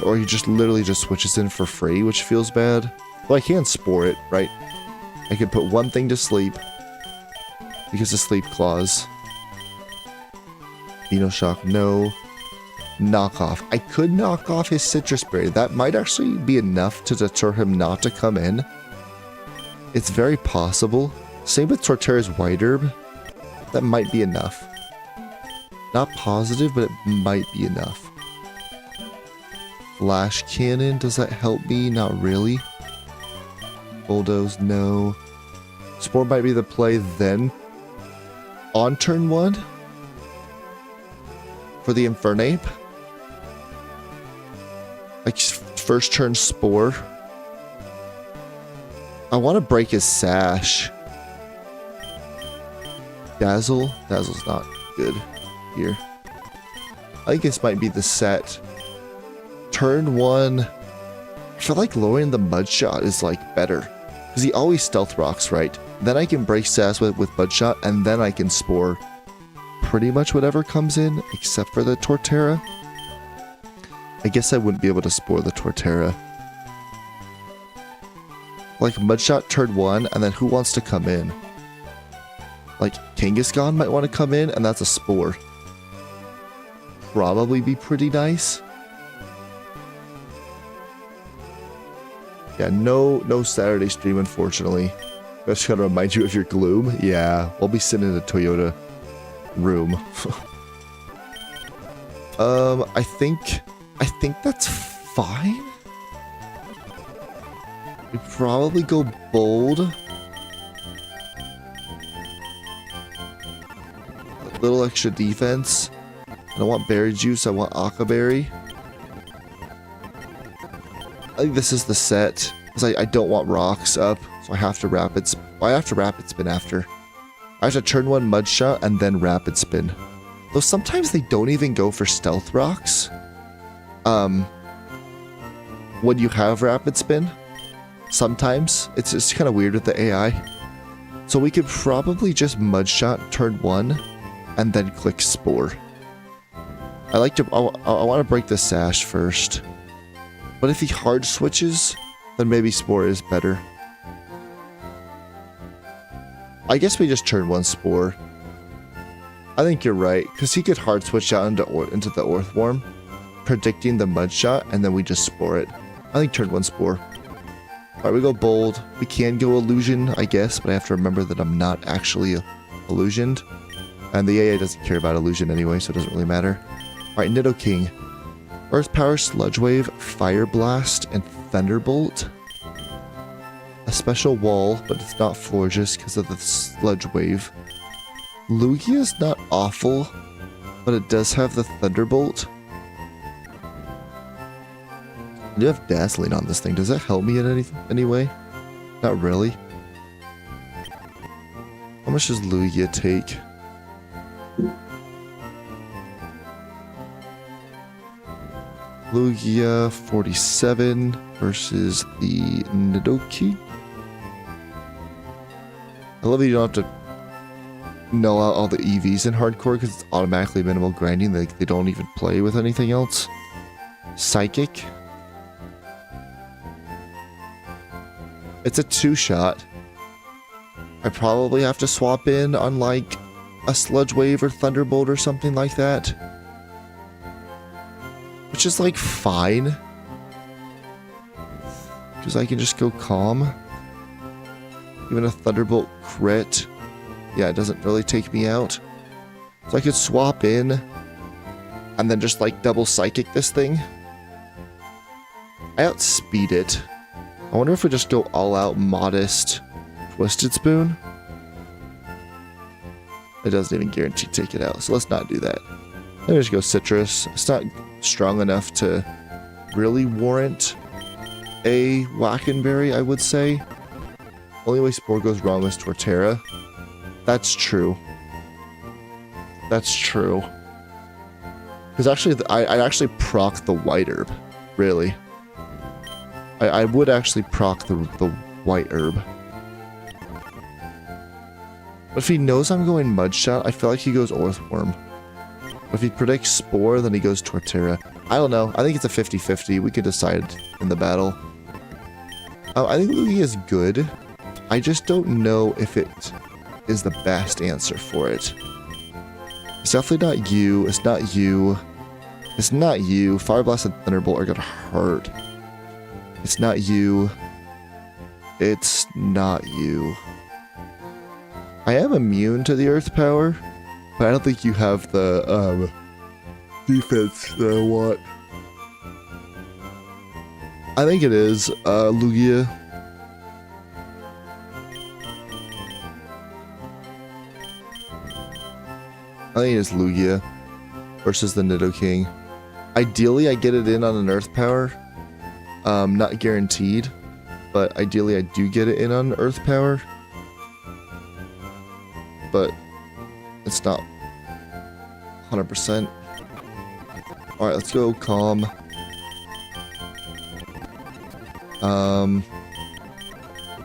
Speaker 1: Or he just literally just switches in for free, which feels bad. Well, I can spore it, right? I could put one thing to sleep because of sleep clause. Shock, no. Knock off. I could knock off his citrus berry. That might actually be enough to deter him not to come in. It's very possible. Same with Torterra's white herb. That might be enough. Not positive, but it might be enough. Flash cannon, does that help me? Not really. Bulldoze, no. Spore might be the play then. On turn 1? For the Infernape? Like, first turn Spore. I want to break his Sash. Dazzle? Dazzle's not good here. I think this might be the set. Turn 1. I feel like lowering the Mud Shot is like better. Because he always Stealth Rocks, right? Then I can break Sash with Mud Shot, and then I can Spore pretty much whatever comes in, except for the Torterra. I guess I wouldn't be able to Spore the Torterra. Like Mudshot turn 1, and then who wants to come in? Like Kangaskhan might want to come in, and that's a Spore. Probably be pretty nice. Yeah, no Saturday stream, unfortunately. I just gotta remind you of your gloom. Yeah, we'll be sitting in a Toyota room. I think that's fine. We probably go bold. A little extra defense. I don't want berry juice, I want Akaberry. I think this is the set. Because I don't want rocks up, so I have to rapid spin after. I have to turn 1 Mud Shot and then rapid spin. Though sometimes they don't even go for stealth rocks. When you have rapid spin. Sometimes. It's just kind of weird with the AI. So we could probably just Mud Shot turn 1 and then click Spore. I want to break the Sash first. But if he hard switches, then maybe Spore is better. I guess we just turn 1 Spore. I think you're right, because he could hard switch out into the Earthworm, predicting the Mud Shot, and then we just Spore it. I think turn 1 Spore. Alright, we go bold. We can go Illusion, I guess, but I have to remember that I'm not actually illusioned. And the AA doesn't care about Illusion anyway, so it doesn't really matter. Alright, Nidoking. Earth Power, Sludge Wave, Fire Blast, and Thunderbolt. A special wall, but it's not Florges because of the Sludge Wave. Lugia's not awful, but it does have the Thunderbolt. I do have Dazzling on this thing. Does that help me in any way? Not really. How much does Lugia take? Lugia 47 versus the Nidoking. I love that you don't have to null out all the EVs in hardcore because it's automatically minimal grinding. They don't even play with anything else. Psychic. It's a 2-shot. I probably have to swap in on like a Sludge Wave or Thunderbolt or something like that. Which is like fine. Because I can just go Calm. Even a Thunderbolt crit. Yeah, it doesn't really take me out. So I could swap in and then just like double psychic this thing. I outspeed it. I wonder if we just go all out modest Twisted Spoon. It doesn't even guarantee take it out, so let's not do that. Let me just go Citrus. It's not strong enough to really warrant a Wackenberry, I would say. Only way Spore goes wrong is Torterra. That's true. That's true. Because actually, I'd actually proc the White Herb. Really. I would actually proc the White Herb. But if he knows I'm going Mudshot, I feel like he goes Earthworm. But if he predicts Spore, then he goes Torterra. I don't know. I think it's a 50-50. We could decide in the battle. I think Lugia is good. I just don't know if it is the best answer for it. It's definitely not you. It's not you. It's not you. Fire Blast and Thunderbolt are gonna hurt. It's not you. It's not you. I am immune to the Earth Power, but I don't think you have the defense that I want. I think it is Lugia. I think it is Lugia versus the Nidoking. Ideally, I get it in on an Earth Power. Not guaranteed, but ideally I do get it in on Earth Power. But it's not 100%. Alright, let's go Calm.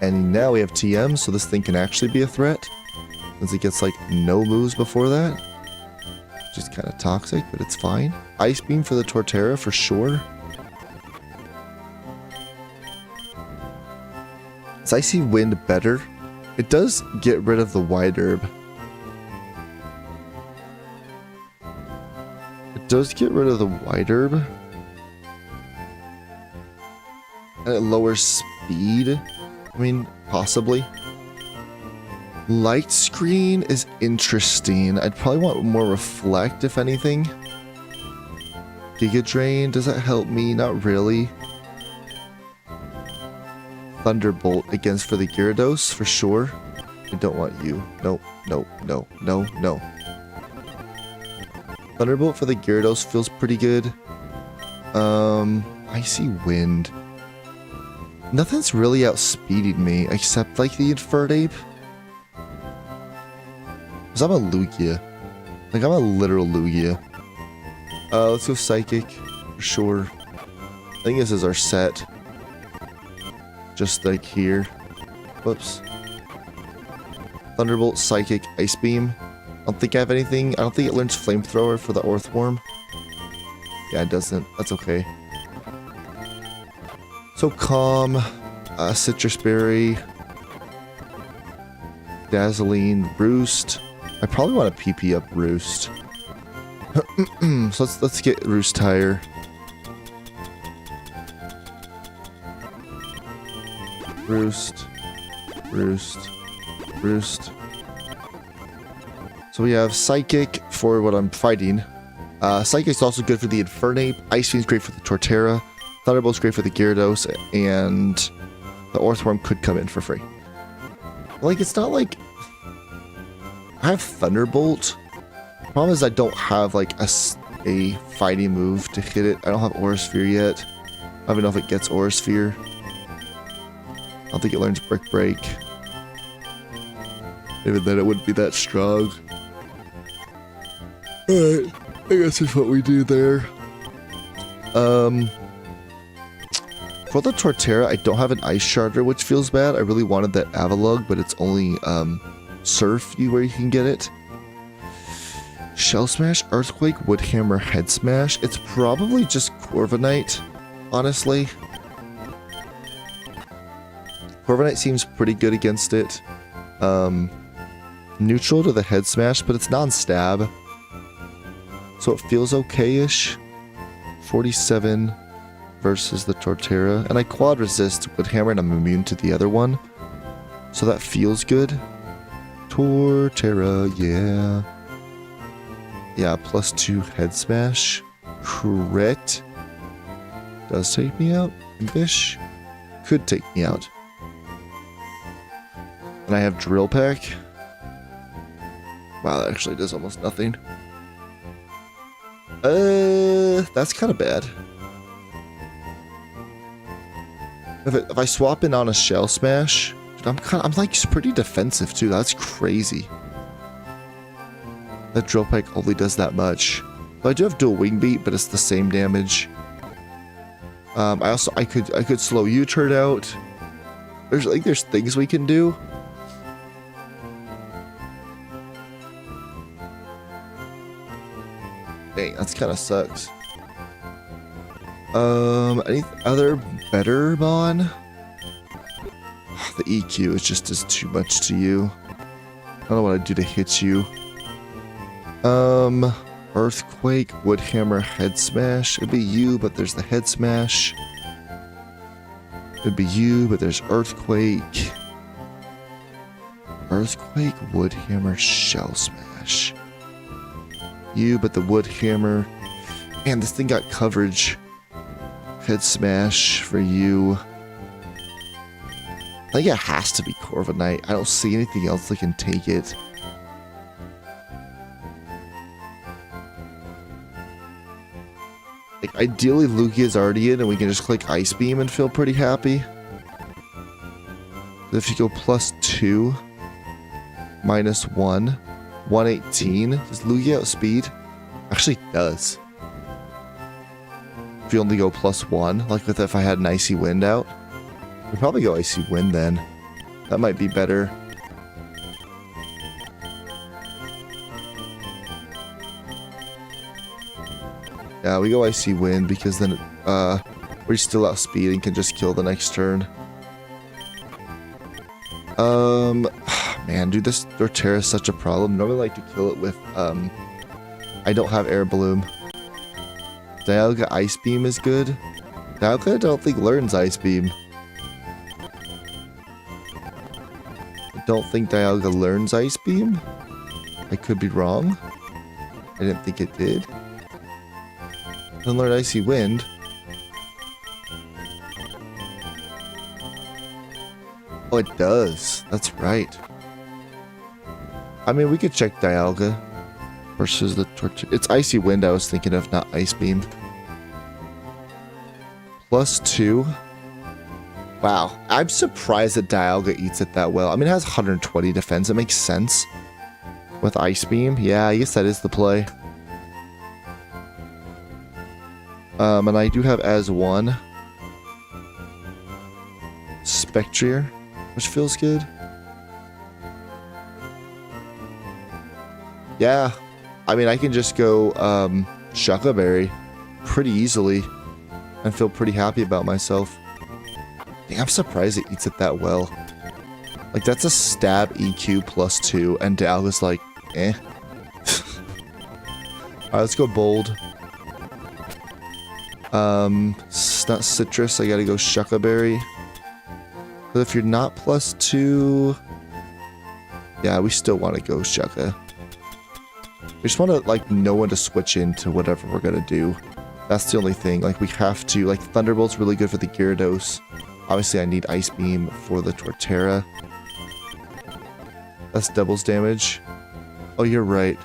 Speaker 1: And now we have TM, so this thing can actually be a threat. Since it gets like no moves before that. Which is kind of toxic, but it's fine. Ice Beam for the Torterra for sure. Is Icy Wind better? It does get rid of the White Herb. It does get rid of the White Herb. And it lowers speed. I mean, possibly. Light Screen is interesting. I'd probably want more Reflect, if anything. Giga Drain, does that help me? Not really. Thunderbolt against for the Gyarados, for sure. I don't want you. Nope, nope, no, no, no. Thunderbolt for the Gyarados feels pretty good. Icy Wind. Nothing's really outspeeding me, except like the Infernape. Because I'm a Lugia. Like, I'm a literal Lugia. Let's go Psychic, for sure. I think this is our set. Just like here. Whoops. Thunderbolt, Psychic, Ice Beam. I don't think I have anything. I don't think it learns Flamethrower for the Earthworm. Yeah, it doesn't. That's okay. So Calm, Citrus Berry, Dazzling, Roost. I probably want to PP up Roost. So let's get Roost higher. Roost, Roost, Roost. So we have Psychic for what I'm fighting. Psychic's also good for the Infernape. Ice Beam's great for the Torterra. Thunderbolt's great for the Gyarados, and the Earthworm could come in for free. Like, it's not like I have Thunderbolt. The problem is I don't have like a fighting move to hit it. I don't have Aura Sphere yet. I don't even know if it gets Aura Sphere. I don't think it learns Brick Break. Even then, it wouldn't be that strong. Alright, I guess that's what we do there. For the Torterra, I don't have an Ice Shardder, which feels bad. I really wanted that Avalugg, but it's only Surf where you can get it. Shell Smash, Earthquake, Woodhammer, Head Smash. It's probably just Corviknight, honestly. Corviknight seems pretty good against it. Neutral to the Head Smash, but it's non-stab. So it feels okay-ish. 47 versus the Torterra. And I quad resist Woodhammer and I'm immune to the other one. So that feels good. Torterra, yeah. Yeah, +2 head smash. Crit. Does take me out. Impish. Could take me out. And I have Drill Pack. Wow, that actually does almost nothing. That's kind of bad. If I swap in on a Shell Smash, dude, I'm like pretty defensive too. That's crazy. That Drill Pack only does that much. So I do have Dual Wing Beat, but it's the same damage. I could slow U-turn out. There's things we can do. Dang, that's kind of sucks. Any other better Mon? The EQ is just too much to you. I don't know what I'd do to hit you. Earthquake, Woodhammer, Head Smash. It'd be you, but there's the Head Smash. It'd be you, but there's Earthquake. Earthquake, Woodhammer, Shell Smash. You, but the Woodhammer. Man, this thing got coverage. Head Smash for you. I think it has to be Corviknight. I don't see anything else that can take it. Like, ideally, Lugia's already in, and we can just click Ice Beam and feel pretty happy. If you go +2, -1, 118, does Lugia outspeed? Actually, it does. If you only go +1, like with if I had an Icy Wind out, we'd probably go Icy Wind then. That might be better. Yeah, we go Icy Wind because then we're still outspeed and can just kill the next turn. Man, dude, this Torterra is such a problem. Normally I like to kill it with I don't have Air Bloom. Dialga Ice Beam is good. Dialga I don't think learns Ice Beam. I don't think Dialga learns Ice Beam. I could be wrong. I didn't think it did. Doesn't learn Icy Wind. Oh, it does. That's right. I mean, we could check Dialga versus the Torterra. It's Icy Wind I was thinking of, not Ice Beam. +2. Wow. I'm surprised that Dialga eats it that well. I mean, it has 120 defense. It makes sense. With Ice Beam. Yeah, I guess that is the play. And I do have as one Spectrier, which feels good. Yeah, I mean, I can just go Shuckle Berry pretty easily and feel pretty happy about myself. Dang, I'm surprised it eats it that well. Like, that's a stab EQ +2, and Dialga's like, eh. Alright, let's go bold. It's not Citrus, I gotta go Shuckle Berry. But if you're not +2, yeah, we still want to go Shuckle. We just want to, like, know when to switch into whatever we're gonna do. That's the only thing. Like, we have to, like, Thunderbolt's really good for the Gyarados. Obviously, I need Ice Beam for the Torterra. That's doubles damage. Oh, you're right.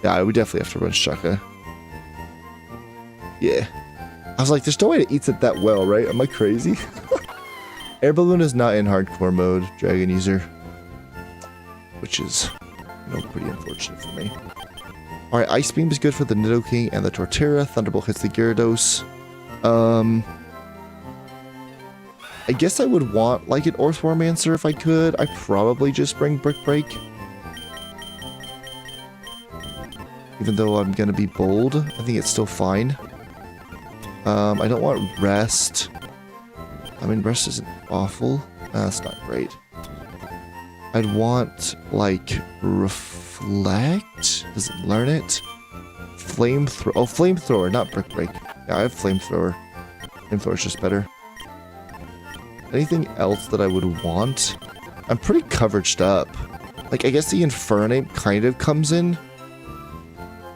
Speaker 1: Yeah, we definitely have to run Shuckle. Yeah. I was like, there's no way it eats it that well, right? Am I crazy? Air Balloon is not in hardcore mode, Dragon User. Which is, you know, pretty unfortunate for me. Alright, Ice Beam is good for the Nidoking and the Torterra. Thunderbolt hits the Gyarados. I guess I would want, like, an Orthwormancer if I could. I'd probably just bring Brick Break. Even though I'm gonna be bold, I think it's still fine. I don't want Rest. I mean, Rest isn't awful. That's not great. I'd want, like, Reflect? Does it learn it? Flamethrower. Oh, Flamethrower, not Brick Break. Yeah, I have Flamethrower. Flamethrower's just better. Anything else that I would want? I'm pretty coveraged up. Like, I guess the Infernape kind of comes in.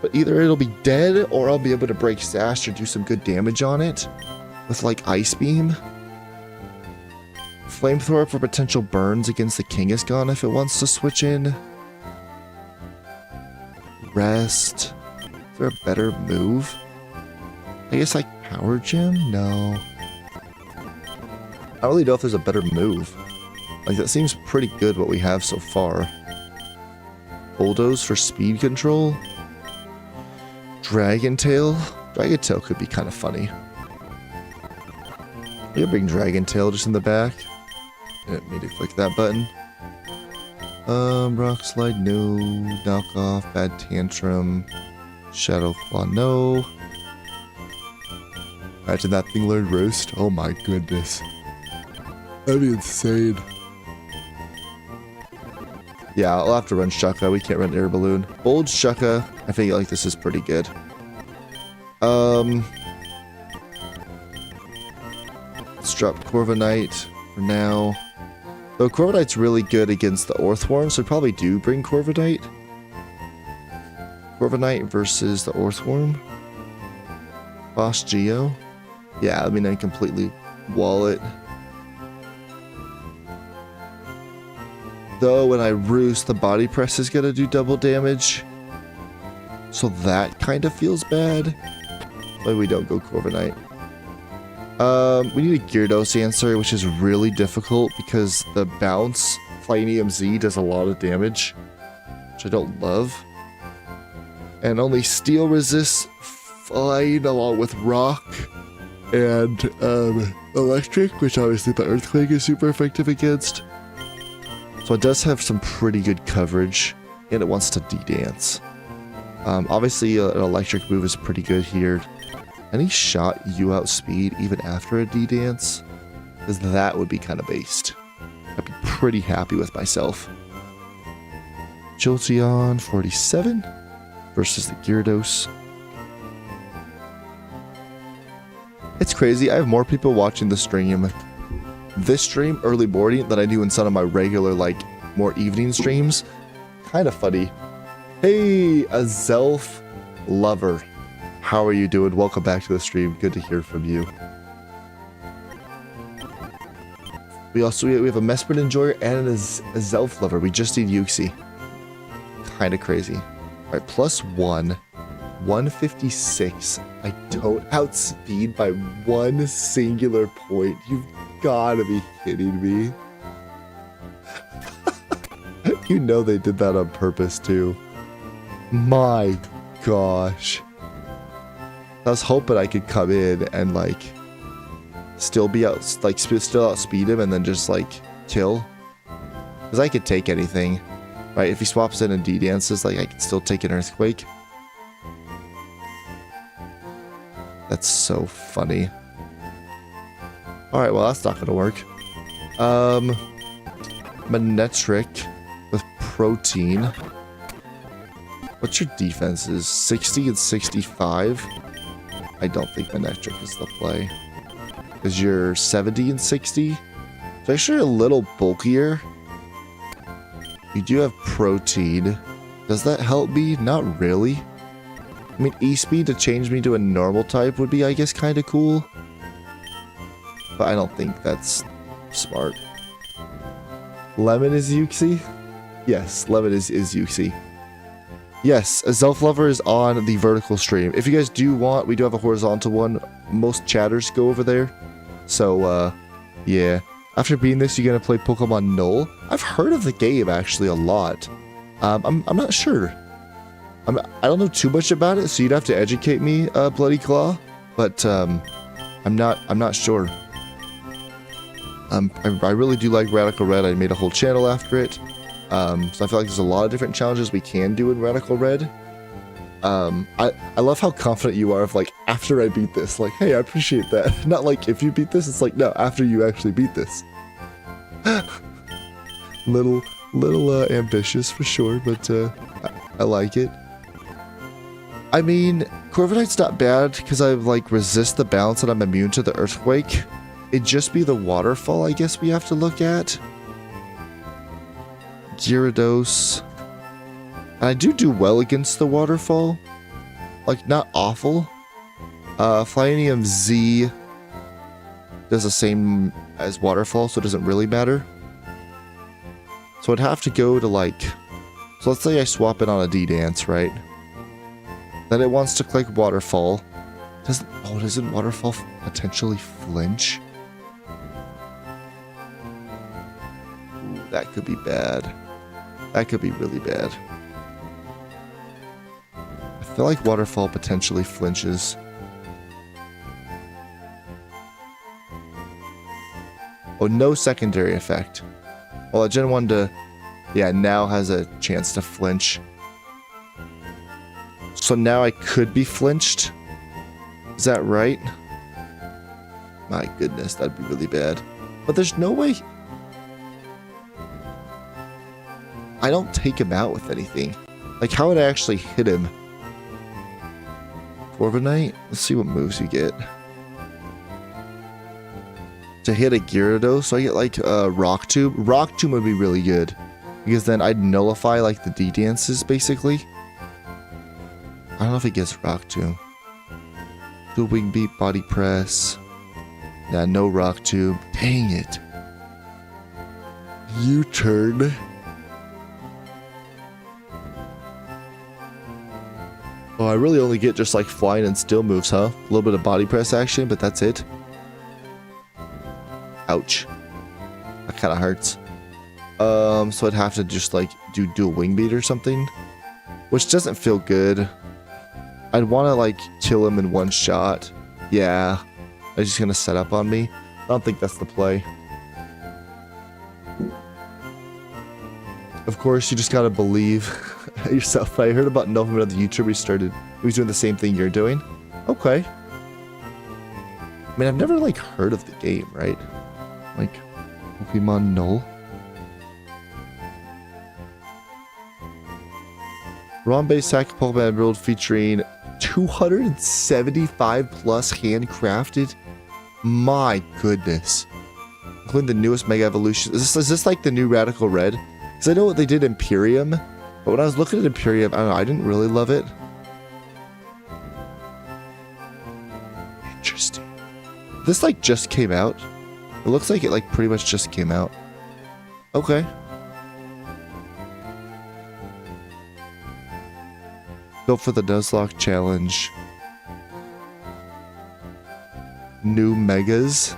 Speaker 1: But either it'll be dead, or I'll be able to break Sash or do some good damage on it. With, like, Ice Beam. Flamethrower for potential burns against the Kangaskhan if it wants to switch in. Rest. Is there a better move? I guess, like, Power Gem? No. I don't really know if there's a better move. Like, that seems pretty good what we have so far. Bulldoze for speed control. Dragon Tail. Dragon Tail could be kind of funny. I could bring Dragon Tail just in the back. I didn't mean to click that button. Rock Slide, no. Knockoff, Bad Tantrum. Shadow Claw, no. Imagine that thing learned Roast. Oh my goodness. That'd be insane. Yeah, I'll have to run Shucka. We can't run Air Balloon. Bulge Shucka. I feel like this is pretty good. Let's drop Corviknight for now. Though Corviknight's really good against the Orthworm, so we probably do bring Corviknight. Corviknight versus the Orthworm. Boss Geo. Yeah, I mean, I completely wall it. Though, when I Roost, the Body Press is gonna do double damage. So that kind of feels bad. But we don't go Corviknight. We need a Gyarados answer, which is really difficult because the bounce Flying EMZ does a lot of damage, which I don't love. And only Steel resists Flying along with Rock and Electric, which obviously the Earthquake is super effective against. So it does have some pretty good coverage, and it wants to D-Dance. Obviously, an Electric move is pretty good here. Any shot you outspeed even after a D-Dance? Because that would be kind of based. I'd be pretty happy with myself. Jolteon 47 versus the Gyarados. It's crazy. I have more people watching the stream. This stream early morning than I do in some of my regular, like, more evening streams. Kind of funny. Hey, a Zelf lover. How are you doing? Welcome back to the stream. Good to hear from you. We have a Mesprit Enjoyer and a Zelf lover. We just need Yuxi. Kind of crazy. Alright, +1. 156. I don't outspeed by one singular point. You've gotta be kidding me. You know they did that on purpose too. My gosh. I was hoping I could come in and like still be out, like still outspeed him and then just like kill. Because I could take anything. Right, if he swaps in and D-dances, like I could still take an Earthquake. That's so funny. Alright, well that's not gonna work. Manectric with Protein. What's your defenses? 60 and 65? I don't think Manectric is the play. Because you're 70 and 60? It's actually a little bulkier. You do have Protein. Does that help me? Not really. I mean, E-Speed to change me to a normal type would be, I guess, kind of cool. But I don't think that's smart. Lemon is Yuxi? Yes, Lemon is Yuxi. Yes, a Zelf Lover is on the vertical stream. If you guys do want, we do have a horizontal one. Most chatters go over there. So, yeah. After beating this, you're gonna play Pokemon Null. I've heard of the game, actually, a lot. I'm not sure. I don't know too much about it, so you'd have to educate me, Bloody Claw. But, I'm not sure. I really do like Radical Red. I made a whole channel after it. So I feel like there's a lot of different challenges we can do in Radical Red. I love how confident you are of like, after I beat this, like, hey, I appreciate that. Not like, if you beat this, it's like, no, after you actually beat this. little ambitious for sure, but I like it. I mean, Corviknight's not bad because I like resist the bounce and I'm immune to the Earthquake. It'd just be the Waterfall, I guess we have to look at. Gyarados. And I do well against the waterfall. Like, not awful. Flyinium Z does the same as waterfall, so it doesn't really matter. So I'd have to go to like... So let's say I swap it on a D-Dance, right? Then it wants to click waterfall. Doesn't waterfall potentially flinch? Ooh, that could be bad. That could be really bad. I feel like waterfall potentially flinches. Oh, no secondary effect. Well, a Gen 1 to... Yeah, now has a chance to flinch. So now I could be flinched? Is that right? My goodness, that'd be really bad. But there's no way... I don't take him out with anything. Like, how would I actually hit him? Corviknight? Let's see what moves you get. To hit a Gyarados, so I get like Rock Tomb. Rock Tomb would be really good. Because then I'd nullify like the D-Dances, basically. I don't know if it gets Rock Tomb. Do Wing Beat, Body Press. Yeah, no Rock Tomb. Dang it. U-turn. Oh, I really only get just like flying and still moves, huh? A little bit of body press action, but that's it. Ouch. That kind of hurts. So I'd have to just like do a wing beat or something, which doesn't feel good. I'd want to like kill him in one shot. Yeah. He's just gonna set up on me. I don't think that's the play. Of course, you just gotta believe yourself. I heard about Nova, another YouTuber he was doing the same thing you're doing. Okay. I mean, I've never like heard of the game, right? Like Pokemon Null. ROM-based hack Pokemon build featuring 275 plus handcrafted. My goodness. Including the newest Mega Evolution. Is this like the new Radical Red? Because I know what they did Imperium. But when I was looking at Imperium, I don't know, I didn't really love it. Interesting. This like just came out. It looks like it like pretty much just came out. Okay. Go for the Nuzlocke challenge. New Megas.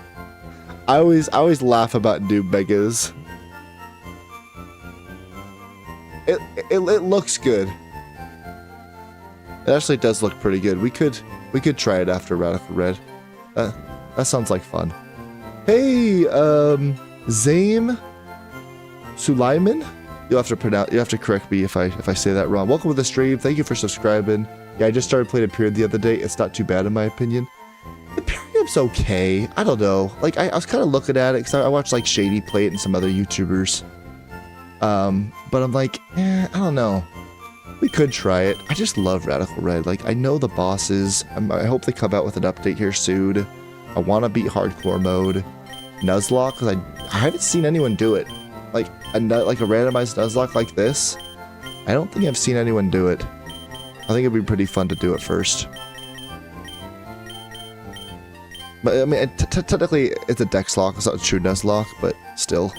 Speaker 1: I always laugh about new Megas. It looks good. It actually does look pretty good. We could try it after Radical Red. That sounds like fun. Hey, Zaim Sulaiman? You have to correct me if I say that wrong. Welcome to the stream. Thank you for subscribing. Yeah, I just started playing Imperium the other day. It's not too bad in my opinion. Imperium's okay. I don't know. Like I was kind of looking at it because I watched like Shady play it and some other YouTubers. But I'm like, I don't know. We could try it. I just love Radical Red. Like I know the bosses. I hope they come out with an update here soon. I want to beat hardcore mode. Nuzlocke, because I haven't seen anyone do it. Like a randomized Nuzlocke like this. I don't think I've seen anyone do it. I think it'd be pretty fun to do it first. But I mean, technically it's a Dexlocke. It's not a true Nuzlocke, but still.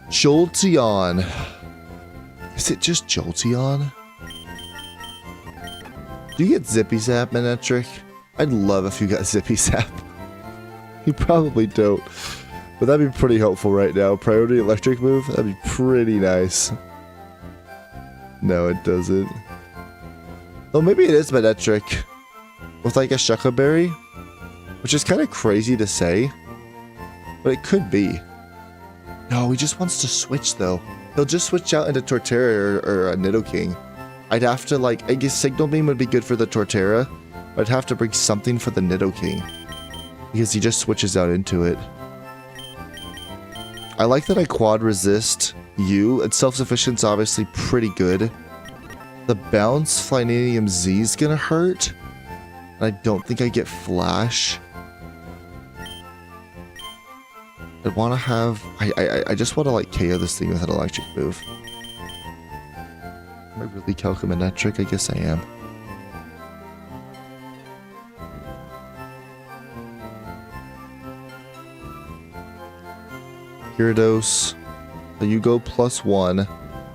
Speaker 1: Jolteon. Is it just Jolteon? Do you get Zippy Zap, Manetric? I'd love if you got Zippy Zap. You probably don't. But that'd be pretty helpful right now. Priority electric move? That'd be pretty nice. No, it doesn't. Oh, maybe it is Manetric. With like a Shuckle Berry? Which is kind of crazy to say. But it could be. No, he just wants to switch though. He'll just switch out into Torterra or a Nidoking. I'd have to like, I guess Signal Beam would be good for the Torterra. But I'd have to bring something for the Nidoking. Because he just switches out into it. I like that I quad resist you. Its self-sufficient's obviously pretty good. The bounce Flyinium Z is gonna hurt. And I don't think I get Flash. I want to have... I just want to, like, KO this thing with an electric move. Am I really Calcumenetric? I guess I am. Gyarados. So you go +1.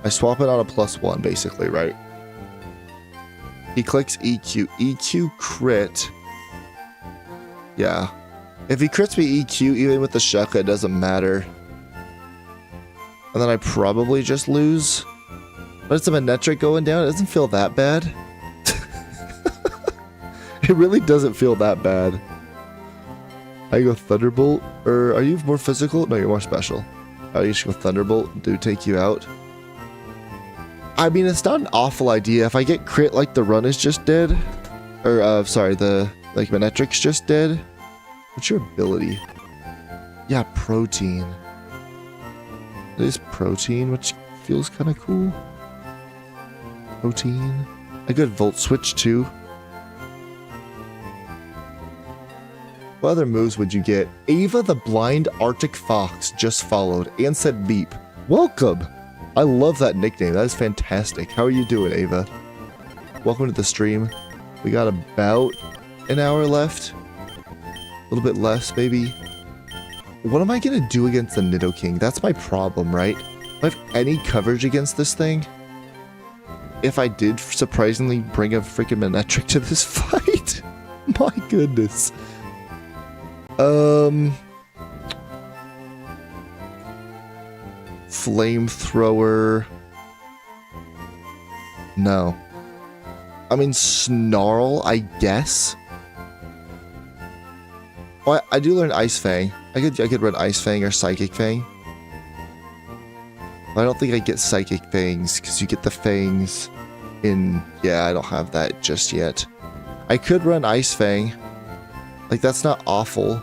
Speaker 1: I swap it on a +1, basically, right? He clicks EQ. EQ crit. Yeah. If he crits me EQ, even with the Shuka, it doesn't matter. And then I probably just lose. But it's a Manectric going down. It doesn't feel that bad. It really doesn't feel that bad. I go Thunderbolt. Or are you more physical? No, you're more special. You should go Thunderbolt. Do take you out. I mean, it's not an awful idea. If I get crit like the run is just dead. Or, sorry, the, like, Manectric's just dead. What's your ability? Yeah, Protein. It is Protein, which feels kind of cool. Protein. A good Volt Switch, too. What other moves would you get? Ava the Blind Arctic Fox just followed and said beep. Welcome! I love that nickname. That is fantastic. How are you doing, Ava? Welcome to the stream. We got about an hour left. A little bit less, maybe. What am I going to do against the Nidoking? That's my problem, right? Do I have any coverage against this thing? If I did surprisingly bring a freaking Manectric to this fight? My goodness. Flamethrower. No. I mean, Snarl, I guess. Oh, I do learn Ice Fang. I could run Ice Fang or Psychic Fang. I don't think I get Psychic Fangs, because you get the Fangs in... Yeah, I don't have that just yet. I could run Ice Fang. Like, that's not awful.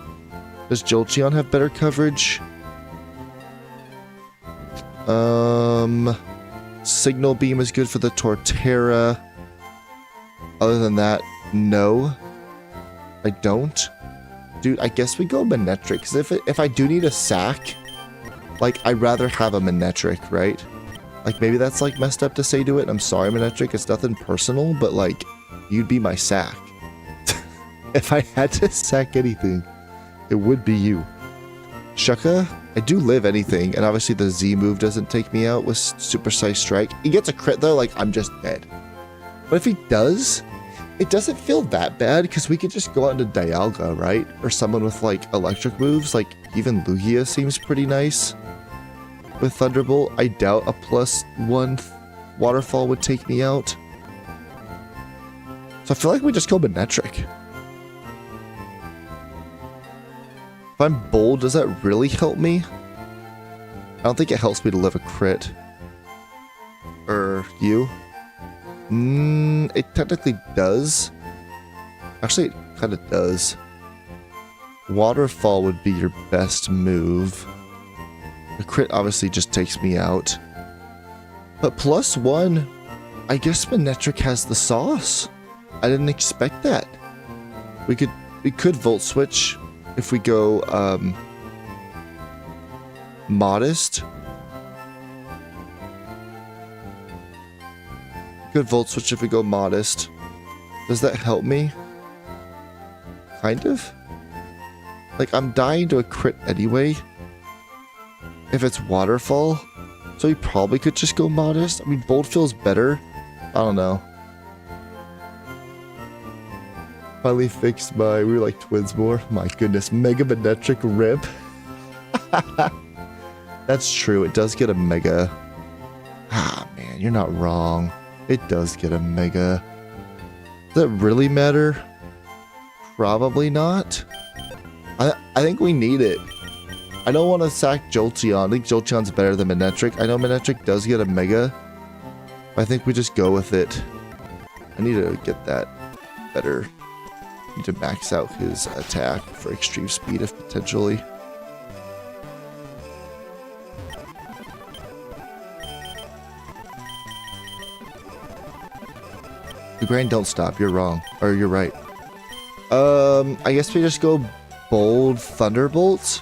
Speaker 1: Does Jolteon have better coverage? Signal Beam is good for the Torterra. Other than that, no. I don't. Dude, I guess we go Manectric, because if I do need a sack, like, I'd rather have a Manectric, right? Like, maybe that's, like, messed up to say to it. I'm sorry, Manectric, it's nothing personal, but, like, you'd be my sack. If I had to sack anything, it would be you. Shuka, I do live anything, and obviously the Z move doesn't take me out with Super Size Strike. He gets a crit, though, like, I'm just dead. But if he does... It doesn't feel that bad, because we could just go out into Dialga, right? Or someone with, like, electric moves. Like, even Lugia seems pretty nice. With Thunderbolt, I doubt a +1 Waterfall would take me out. So I feel like we just go Manectric. If I'm bold, does that really help me? I don't think it helps me to live a crit. Or you? It technically does. Actually, it kind of does. Waterfall would be your best move. The crit obviously just takes me out. But +1, I guess Manectric has the sauce. I didn't expect that. We could Volt Switch if we go Modest. Good Volt Switch if we go Modest. Does that help me? Kind of? Like, I'm dying to a crit anyway. If it's Waterfall. So we probably could just go Modest. I mean, Bold feels better. I don't know. Finally fixed my... We were like twins more. My goodness. Mega Manectric rip. That's true. It does get a Mega. Ah, man. You're not wrong. It does get a Mega. Does that really matter? Probably not. I think we need it. I don't want to sack Jolteon. I think Jolteon's better than Manectric. I know Manectric does get a Mega. But I think we just go with it. I need to get that better. I need to max out his attack for extreme speed if potentially. The grind don't stop. You're wrong. Or you're right. I guess we just go Bold Thunderbolt.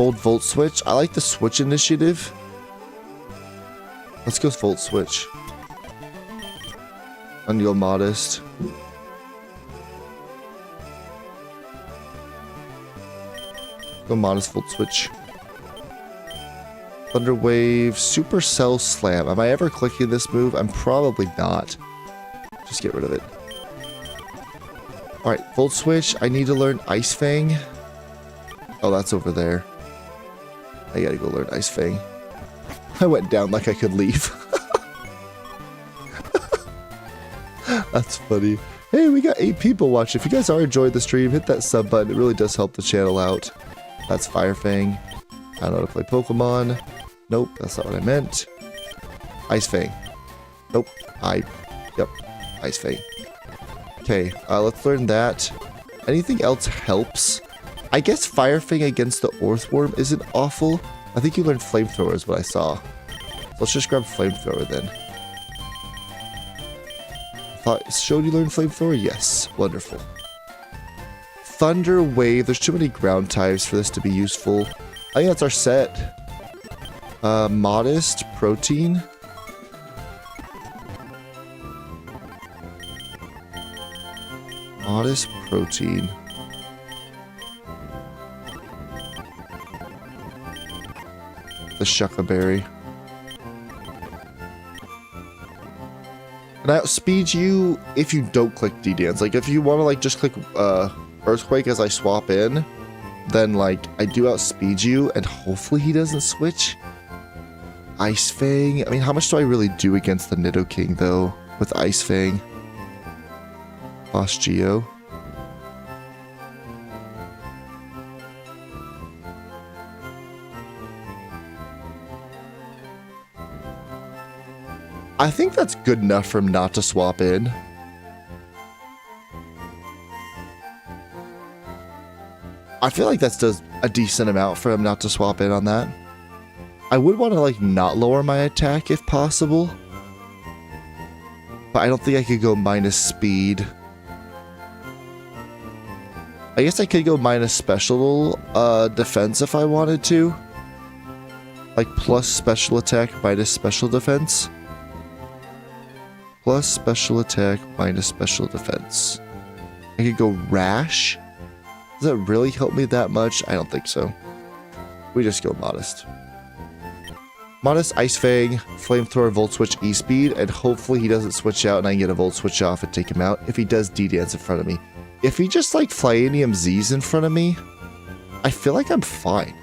Speaker 1: Bold Volt Switch. I like the Switch initiative. Let's go Volt Switch. And go Modest. Go Modest Volt Switch. Thunder Wave, Supercell Slam. Am I ever clicking this move? I'm probably not. Just get rid of it. Alright, Volt Switch. I need to learn Ice Fang. Oh, that's over there. I gotta go learn Ice Fang. I went down like I could leave. That's funny. Hey, we got 8 people watching. If you guys are enjoying the stream, hit that sub button. It really does help the channel out. That's Fire Fang. I don't know how to play Pokemon. Nope, that's not what I meant. Ice Fang. Nope. Yep. Ice Fang. Okay, let's learn that. Anything else helps? I guess Fire Fang against the Earthworm isn't awful. I think you learned Flamethrower is what I saw. So let's just grab Flamethrower then. Showed you learn Flamethrower? Yes. Wonderful. Thunder Wave. There's too many ground types for this to be useful. I think that's our set. Modest. Protein. Modest Protein. The Shuckaberry. And I outspeed you if you don't click D-Dance. Like, if you want to, like, just click Earthquake as I swap in, then, like, I do outspeed you, and hopefully he doesn't switch. Ice Fang. I mean, how much do I really do against the Nidoking, though, with Ice Fang? Boss Geo. I think that's good enough for him not to swap in. I feel like that does a decent amount for him not to swap in on that. I would want to, like, not lower my attack if possible. But I don't think I could go minus speed. I guess I could go minus special defense if I wanted to. Like, plus special attack minus special defense. Plus special attack minus special defense. I could go Rash. Does that really help me that much? I don't think so. We just go Modest. Modest, Ice Fang, Flamethrower, Volt Switch, E-Speed, and hopefully he doesn't switch out and I can get a Volt Switch off and take him out. If he does D-Dance in front of me. If he just, like, Flyanium Z's in front of me, I feel like I'm fine.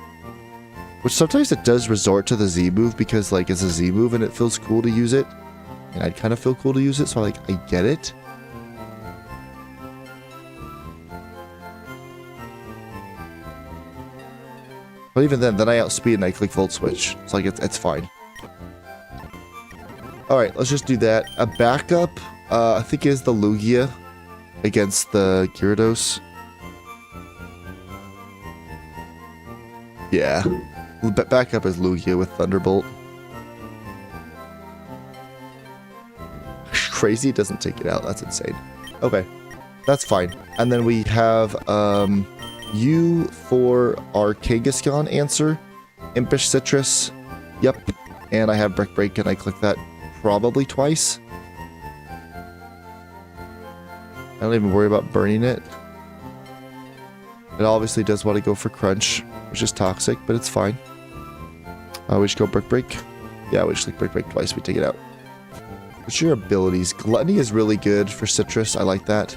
Speaker 1: Which sometimes it does resort to the Z move because, like, it's a Z move and it feels cool to use it. And I'd kind of feel cool to use it, so I get it. But even then I outspeed and I click Volt Switch. It's like, it's fine. Alright, let's just do that. A backup, I think is the Lugia against the Gyarados. Yeah. Backup is Lugia with Thunderbolt. Crazy, it doesn't take it out. That's insane. Okay, that's fine. And then we have you for our Kangaskhan answer. Impish Citrus. Yep. And I have Brick Break and I click that probably twice. I don't even worry about burning it. It obviously does want to go for Crunch, which is toxic, but it's fine. We just go Brick Break. Yeah, we just click Brick Break twice. We take it out. What's your abilities? Gluttony is really good for Citrus. I like that.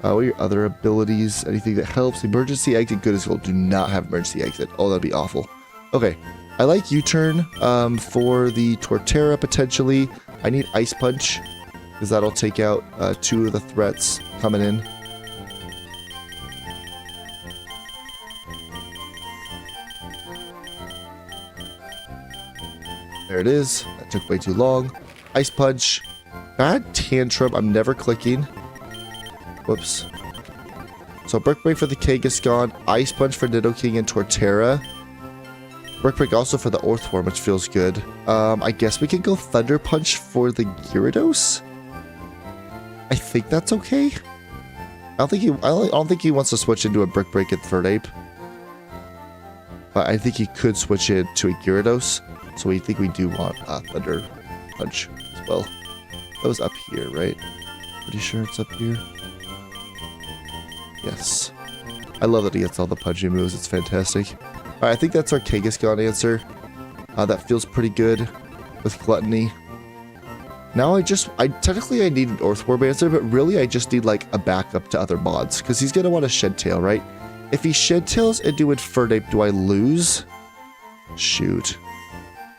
Speaker 1: What are your other abilities? Anything that helps? Emergency Exit, good as gold. Do not have Emergency Exit. Oh, that'd be awful. Okay. I like U-Turn for the Torterra, potentially. I need Ice Punch, because that'll take out 2 of the threats coming in. There it is. That took way too long. Ice Punch. Bad Tantrum. I'm never clicking. Whoops. So Brick Break for the Kangaskhan. Ice Punch for Nidoking and Torterra. Brick Break also for the Earthworm, which feels good. I guess we can go Thunder Punch for the Gyarados. I think that's okay. I don't think he wants to switch into a Brick Break at Third Ape. But I think he could switch it to a Gyarados. So we think we do want a Thunder Punch as well. That was up here, right? Pretty sure it's up here. Yes. I love that he gets all the punchy moves. It's fantastic. Alright, I think that's our Kangaskhan answer. That feels pretty good with Gluttony. Now technically I need an Earthworm answer, but really I just need like a backup to other mods. Because he's going to want a Shed Tail, right? If he Shed Tails into Infernape, do I lose? Shoot.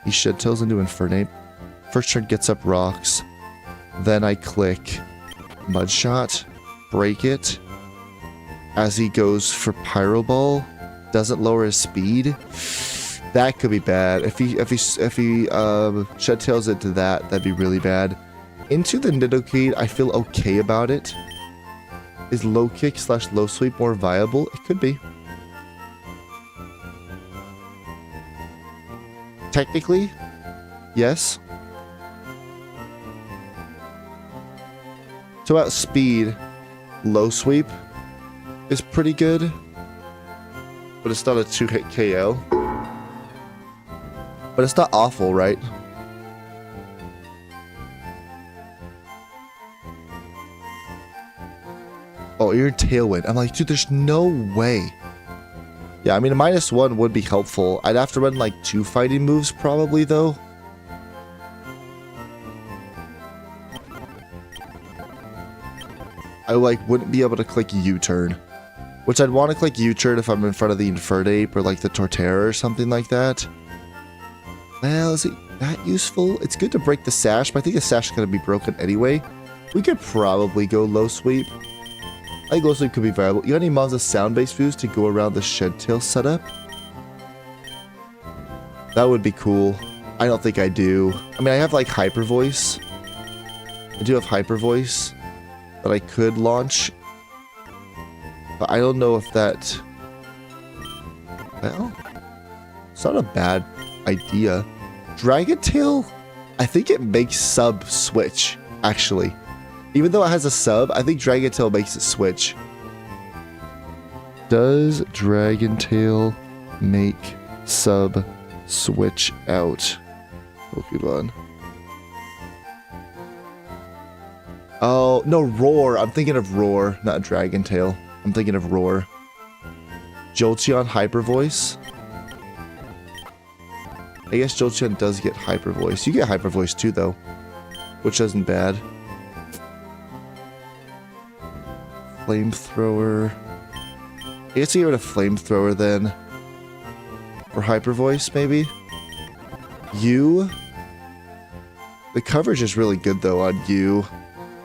Speaker 1: He Shed Tails into Infernape. First turn gets up rocks. Then I click Mud Shot. Break it. As he goes for Pyro Ball. Doesn't lower his speed. That could be bad. If he Shed Tails into that, that'd be really bad. Into the Nidoqueen, I feel okay about it. Is low kick / low sweep more viable? It could be. Technically, yes. So at speed, low sweep is pretty good. But it's not a 2-hit KO. But it's not awful, right? Oh, you're Tailwind. I'm like, dude, there's no way. Yeah, I mean, a -1 would be helpful. I'd have to run like 2 fighting moves probably, though. I like wouldn't be able to click U-turn. Which I'd want to click U-turn if I'm in front of the Infernape or like the Torterra or something like that. Well, is it that useful? It's good to break the Sash, but I think the Sash is going to be broken anyway. We could probably go low sweep. I think low sweep could be viable. You got any mons with sound-based moves to go around the Shed Tail setup? That would be cool. I don't think I do. I mean, I have like Hyper Voice. I do have Hyper Voice that I could launch. But I don't know if that... Well, it's not a bad idea. Dragon Tail, I think it makes sub switch, actually. Even though it has a sub, I think Dragon Tail makes it switch. Does Dragon Tail make sub switch out? Pokemon. Oh, no, Roar. I'm thinking of Roar, not Dragon Tail. I'm thinking of Roar. Jolteon Hyper Voice. I guess Jolteon does get Hyper Voice. You get Hyper Voice too, though. Which isn't bad. Flamethrower. I guess you get rid of Flamethrower then. For Hyper Voice, maybe? You. The coverage is really good, though, on you.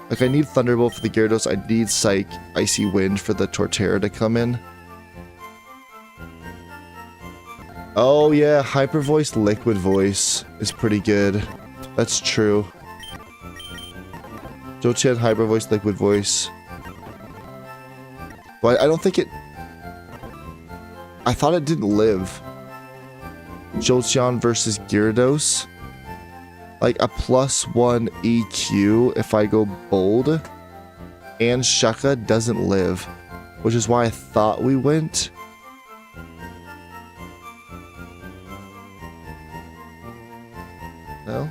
Speaker 1: Like, I need Thunderbolt for the Gyarados. I need Psych, Icy Wind for the Torterra to come in. Oh, yeah. Hyper Voice, Liquid Voice is pretty good. That's true. Jolteon, Hyper Voice, Liquid Voice. But I don't think it... I thought it didn't live. Jolteon versus Gyarados. Like a +1 EQ if I go bold. And Shaka doesn't live. Which is why I thought we went. No?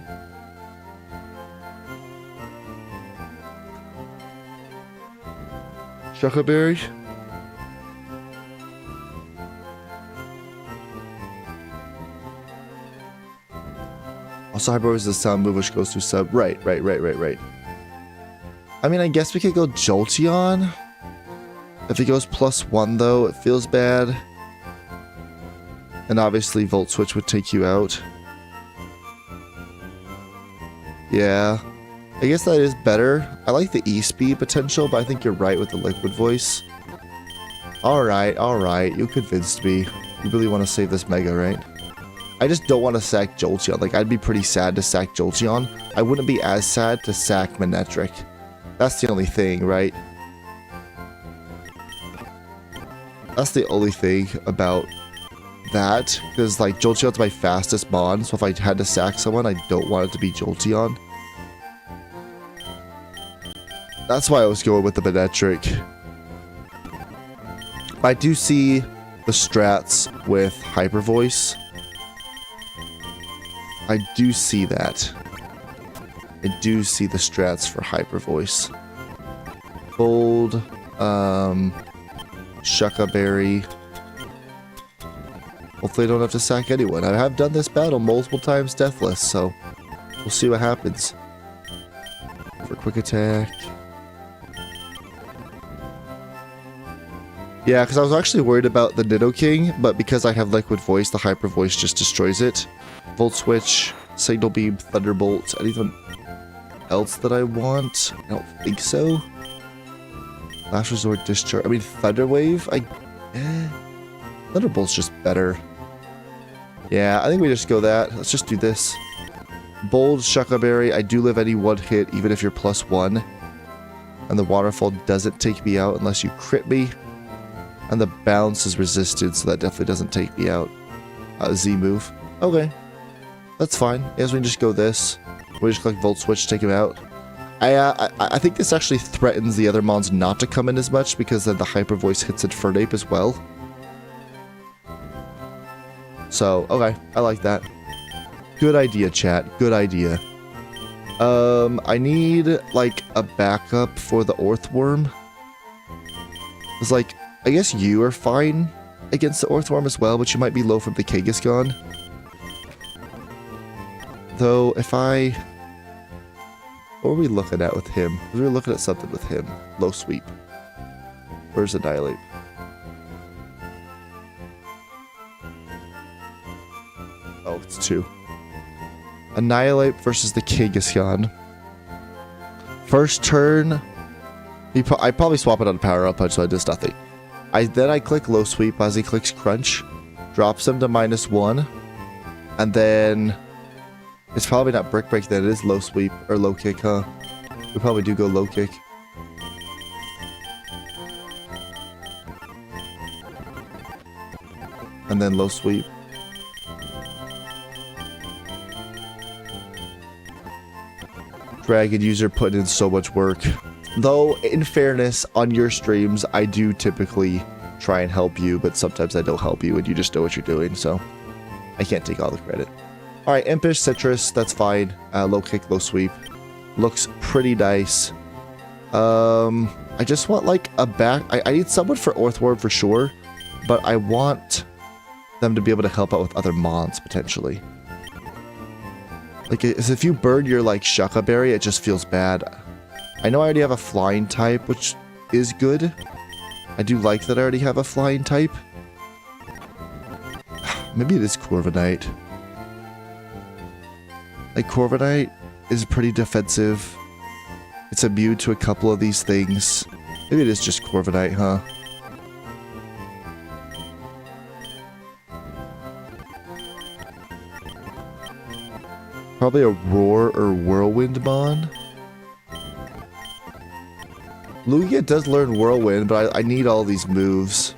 Speaker 1: Shaka Berry? Also, Hyper Voice is a sound move which goes to sub. Right. I mean, I guess we could go Jolteon. If he goes +1, though, it feels bad. And obviously, Volt Switch would take you out. Yeah. I guess that is better. I like the E-Speed potential, but I think you're right with the Liquid Voice. Alright. You convinced me. You really want to save this Mega, right? I just don't want to sack Jolteon. Like, I'd be pretty sad to sack Jolteon. I wouldn't be as sad to sack Manectric. That's the only thing, right? That's the only thing about that. Because, like, Jolteon's my fastest mon. So if I had to sack someone, I don't want it to be Jolteon. That's why I was going with the Manectric. I do see the strats with Hyper Voice. I do see that. I do see the strats for Hyper Voice. Bold, Shucka Berry. Hopefully I don't have to sack anyone. I have done this battle multiple times deathless, so we'll see what happens. For quick attack. Yeah, because I was actually worried about the Nidoking, but because I have Liquid Voice, the Hyper Voice just destroys it. Volt Switch, Signal Beam, Thunderbolt, anything else that I want? I don't think so. Last Resort, Discharge. I mean, Thunder Wave, Thunderbolt's just better. Yeah, I think we just go that. Let's just do this. Bold, Shucka Berry. I do live any one hit, even if you're +1. And the Waterfall doesn't take me out unless you crit me. And the bounce is resisted, so that definitely doesn't take me out. Z move. Okay. That's fine. As we just go this. We just click Volt Switch to take him out. I think this actually threatens the other mons not to come in as much, because then the Hyper Voice hits Infernape as well. So, okay. I like that. Good idea, chat. Good idea. I need, like, a backup for the Orthworm. It's like, I guess you are fine against the Orthworm as well, but you might be low from the Kangaskhan. Though, if I... What are we looking at with him? We were looking at something with him. Low sweep. Where's Annihilate? Oh, it's 2. Annihilate versus the Kangaskhan. First turn... I probably swap it on Power Up Punch, so it does nothing. Then I click Low Sweep as he clicks Crunch. Drops him to -1. And then... It's probably not Brick Break, then it is Low Sweep, or Low Kick, huh? We probably do go Low Kick. And then Low Sweep. Dragon user putting in so much work. Though, in fairness, on your streams, I do typically try and help you, but sometimes I don't help you and you just know what you're doing, so I can't take all the credit. Alright, Impish, Citrus, that's fine. Low Kick, Low Sweep. Looks pretty nice. I just want, like, a back... I need someone for Orthworm for sure, but I want them to be able to help out with other mons, potentially. Like, if you burn your, like, Shucka Berry, it just feels bad. I know I already have a Flying type, which is good. I do like that I already have a Flying type. Maybe it is Corviknight. Like, Corviknight is pretty defensive. It's immune to a couple of these things. Maybe it is just Corviknight, huh? Probably a Roar or Whirlwind Mon. Lugia does learn Whirlwind, but I need all these moves.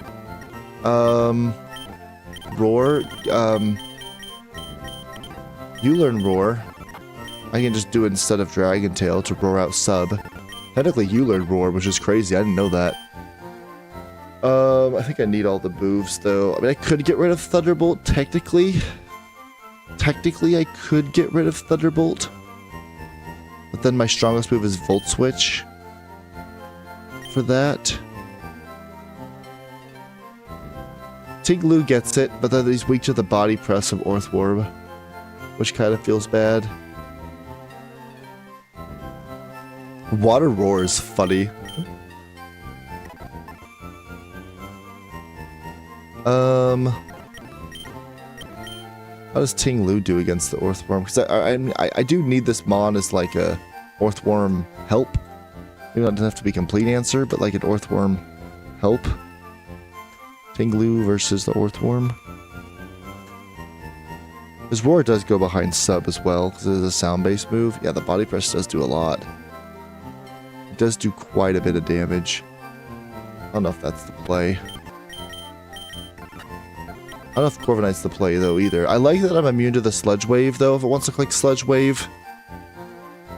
Speaker 1: Roar, you learn Roar. I can just do it instead of Dragon Tail to roar out sub. Technically, you learn Roar, which is crazy. I didn't know that. I think I need all the moves, though. I mean, I could get rid of Thunderbolt, technically. Technically, I could get rid of Thunderbolt. But then my strongest move is Volt Switch. For that. Tinglu gets it, but then he's weak to the body press of Orthworm, which kind of feels bad. Water Roar is funny. How does Tinglu do against the Orthworm? Because I do need this Mon as like a Orthworm help. Maybe not have to be complete answer, but like an Orthworm help. Tinglu versus the Orthworm. His Roar does go behind sub as well, because it is a sound-based move. Yeah, the body press does do a lot. It does do quite a bit of damage. I don't know if that's the play. I don't know if Corviknight's the play, though, either. I like that I'm immune to the Sludge Wave, though, if it wants to click Sludge Wave.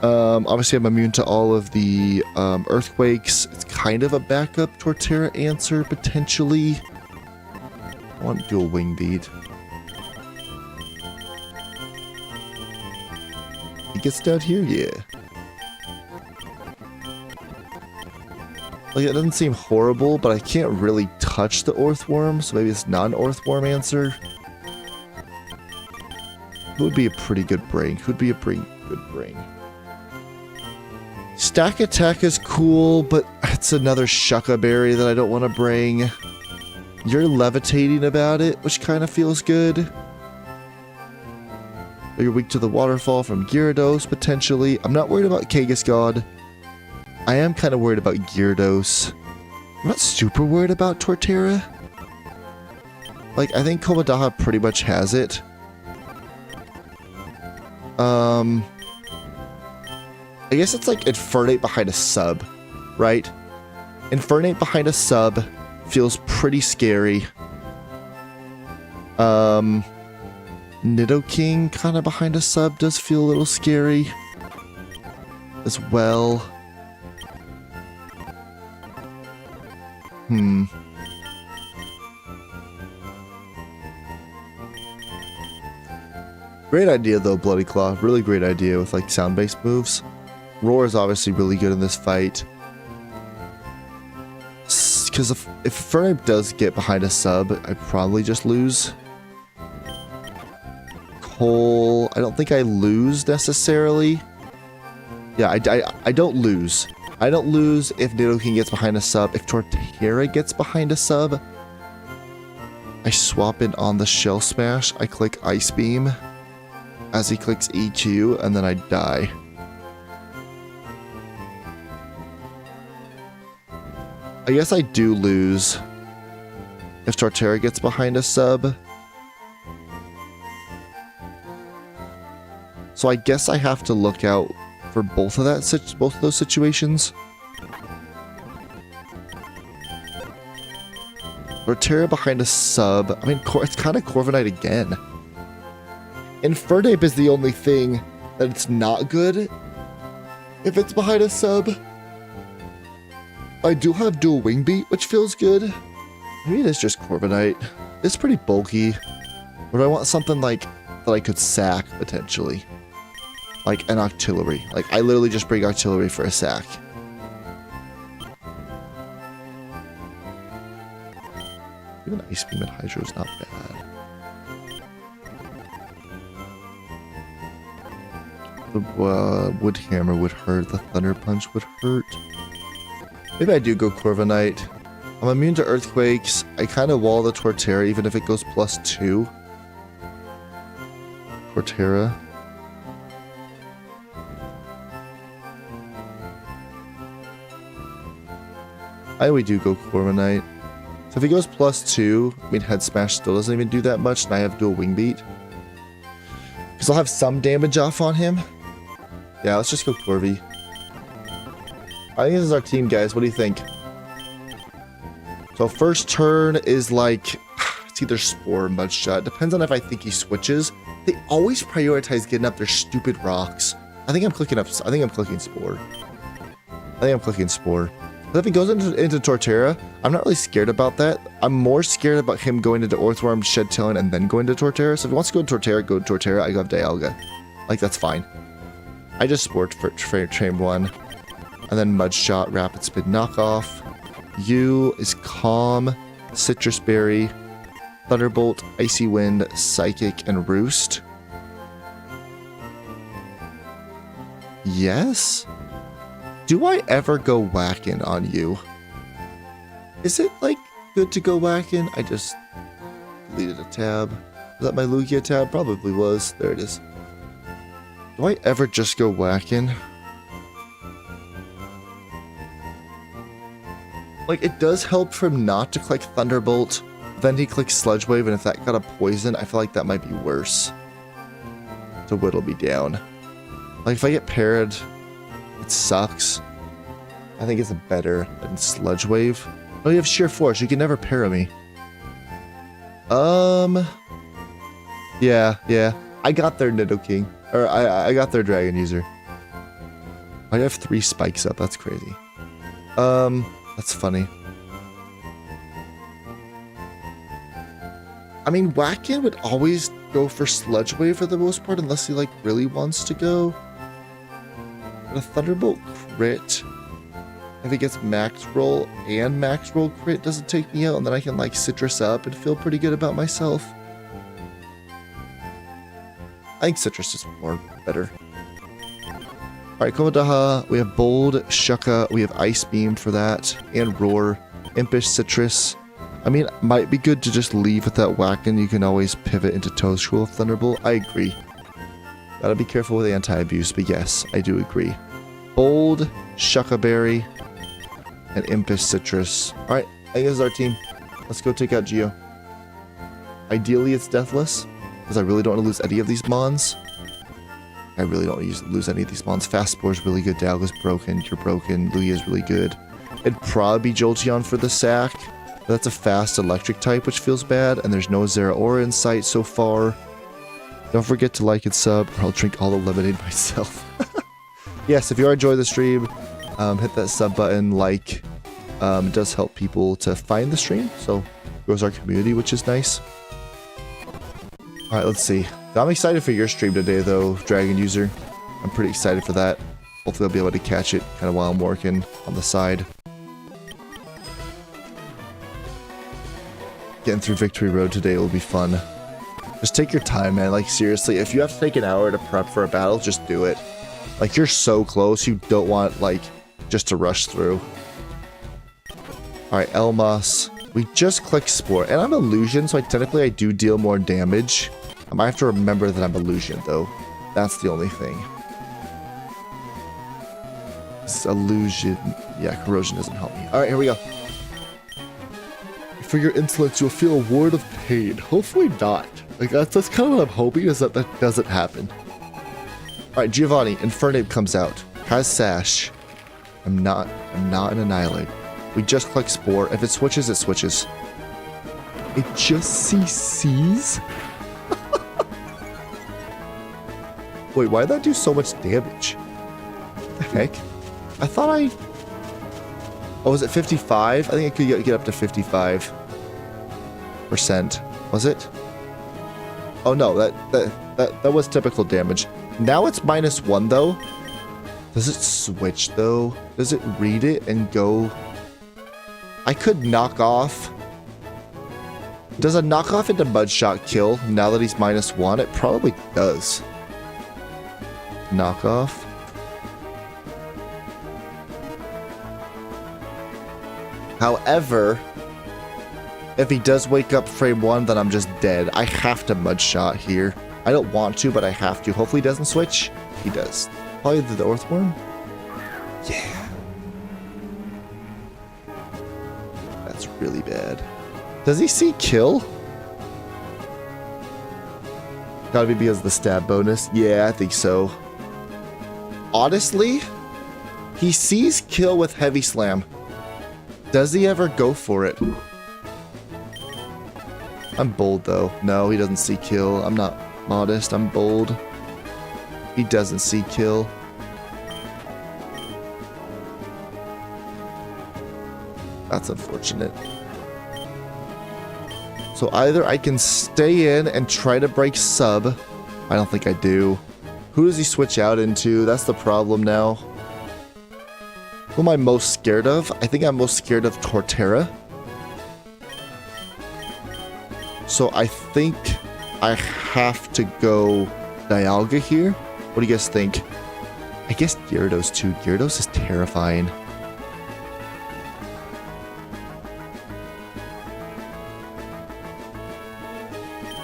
Speaker 1: Obviously, I'm immune to all of the Earthquakes. It's kind of a backup Torterra answer, potentially. I want dual wing beat. He gets down here, yeah. Like, it doesn't seem horrible, but I can't really touch the Earthworm, so maybe it's not an Earthworm answer. Who would be a pretty good brain? Who would be a good brain? Stack Attack is cool, but it's another Shucka Berry that I don't want to bring. You're levitating about it, which kind of feels good. You're weak to the waterfall from Gyarados, potentially. I'm not worried about Kangaskhan. I am kind of worried about Gyarados. I'm not super worried about Torterra. Like, I think Komadaha pretty much has it. I guess it's like Infernape behind a sub, right? Infernape behind a sub feels pretty scary. Nidoking kind of behind a sub does feel a little scary as well. Great idea though, Bloody Claw. Really great idea with like sound-based moves. Roar is obviously really good in this fight. Because if Fernape does get behind a sub, I probably just lose. Cole, I don't think I lose necessarily. Yeah, I don't lose. I don't lose if Nidoking gets behind a sub. If Torterra gets behind a sub, I swap in on the Shell Smash. I click Ice Beam as he clicks EQ, and then I die. I guess I do lose if Torterra gets behind a sub. So I guess I have to look out for both of those situations. Torterra behind a sub. I mean, it's kind of Corviknight again. Infernape is the only thing that it's not good if it's behind a sub. I do have dual wing beat, which feels good. Maybe it is just Corviknight. It's pretty bulky. Or do I want something like that I could sack potentially? Like an Octillery. Like I literally just bring Octillery for a sack. Even Ice Beam and Hydro is not bad. The Wood Hammer would hurt. The Thunder Punch would hurt. Maybe I do go Corviknight. I'm immune to Earthquakes. I kind of wall the Torterra even if it goes +2. Torterra. I would do go Corviknight. So if he goes +2, I mean Head Smash still doesn't even do that much, and I have dual Wing Beat. Because I'll have some damage off on him. Yeah, let's just go Corvi. I think this is our team, guys. What do you think? So first turn is like, it's either Spore or Mudshot. Depends on if I think he switches. They always prioritize getting up their stupid rocks. I think I'm clicking Spore. But if he goes into Torterra, I'm not really scared about that. I'm more scared about him going into Earthworm, Shed Talon, and then going to Torterra. So if he wants to go to Torterra, I go have Dialga. Like, that's fine. I just Sport for Train 1. And then Mudshot, Rapid Spin Knockoff. U is Calm, Citrus Berry, Thunderbolt, Icy Wind, Psychic, and Roost. Yes? Do I ever go whacking on you? Is it, like, good to go whacking? I just deleted a tab. Was that my Lugia tab? Probably was. There it is. Do I ever just go whacking? Like, it does help for him not to click Thunderbolt. Then he clicks Sludge Wave, and if that got a poison, I feel like that might be worse to whittle me down. Like, if I get parried, it sucks. I think it's better than Sludge Wave. Oh, you have Sheer Force. You can never parry me. Yeah. I got their Nidoking. Or, I got their Dragon User. I have 3 spikes up. That's crazy. That's funny. I mean, Whack-In would always go for Sludge Wave for the most part, unless he, like, really wants to go. But a Thunderbolt crit, if he gets Max Roll and Max Roll crit, doesn't take me out, and then I can, like, Citrus up and feel pretty good about myself. I think Citrus is more better. Alright, Komodaha, we have Bold, Shucka, we have Ice Beam for that, and Roar, Impish, Citrus. I mean, it might be good to just leave with that Whack-In. You can always pivot into Toadstool Thunderbolt. I agree. Gotta be careful with anti-abuse, but yes, I do agree. Bold, Shucka Berry, and Impish Citrus. Alright, I think this is our team. Let's go take out Geo. Ideally, it's Deathless, because I really don't want to lose any of these Mons. I really don't want to lose any of these Mons. Fast Spore's really good. Dialga's broken. You're broken. Lugia's really good. It'd probably be Jolteon for the sack. But that's a fast electric type, which feels bad. And there's no Zeraora in sight so far. Don't forget to like and sub, or I'll drink all the lemonade myself. Yes, if you are enjoying the stream, hit that sub button, like. It does help people to find the stream. So it grows our community, which is nice. Alright, let's see. I'm excited for your stream today, though, Dragon User. I'm pretty excited for that. Hopefully I'll be able to catch it kind of while I'm working on the side. Getting through Victory Road today will be fun. Just take your time, man. Like, seriously, if you have to take an hour to prep for a battle, just do it. Like, you're so close, you don't want, like, just to rush through. Alright, Elmas. We just click Spore. And I'm Illusion, so technically I do deal more damage. I might have to remember that I'm Illusion, though. That's the only thing. This Illusion... Yeah, Corrosion doesn't help me. Alright, here we go. For your insolence, you'll feel a ward of pain. Hopefully not. Like, that's kind of what I'm hoping, is that doesn't happen. Alright, Giovanni. Infernape comes out. Has Sash. I'm not an Annihilate. We just click Spore. If it switches, it switches. It just CCs? Wait, why'd that do so much damage? What the heck? I thought I... Oh, was it 55? I think I could get up to 55%. Was it? Oh no, that was typical damage. Now it's -1 though. Does it switch though? Does it read it and go... I could knock off... Does a knockoff into Mudshot kill now that he's -1? It probably does. Knockoff. However, if he does wake up frame 1, then I'm just dead. I have to Mudshot here. I don't want to, but I have to. Hopefully he doesn't switch. He does. Probably the Earthworm? Yeah. That's really bad. Does he see kill? Gotta be because of the stab bonus. Yeah, I think so. Honestly, he sees kill with Heavy Slam. Does he ever go for it? I'm bold though. No, he doesn't see kill. I'm not modest. I'm bold. He doesn't see kill. That's unfortunate. So either I can stay in and try to break sub. I don't think I do. Who does he switch out into? That's the problem now. Who am I most scared of? I think I'm most scared of Torterra. So I think I have to go Dialga here. What do you guys think? I guess Gyarados too. Gyarados is terrifying.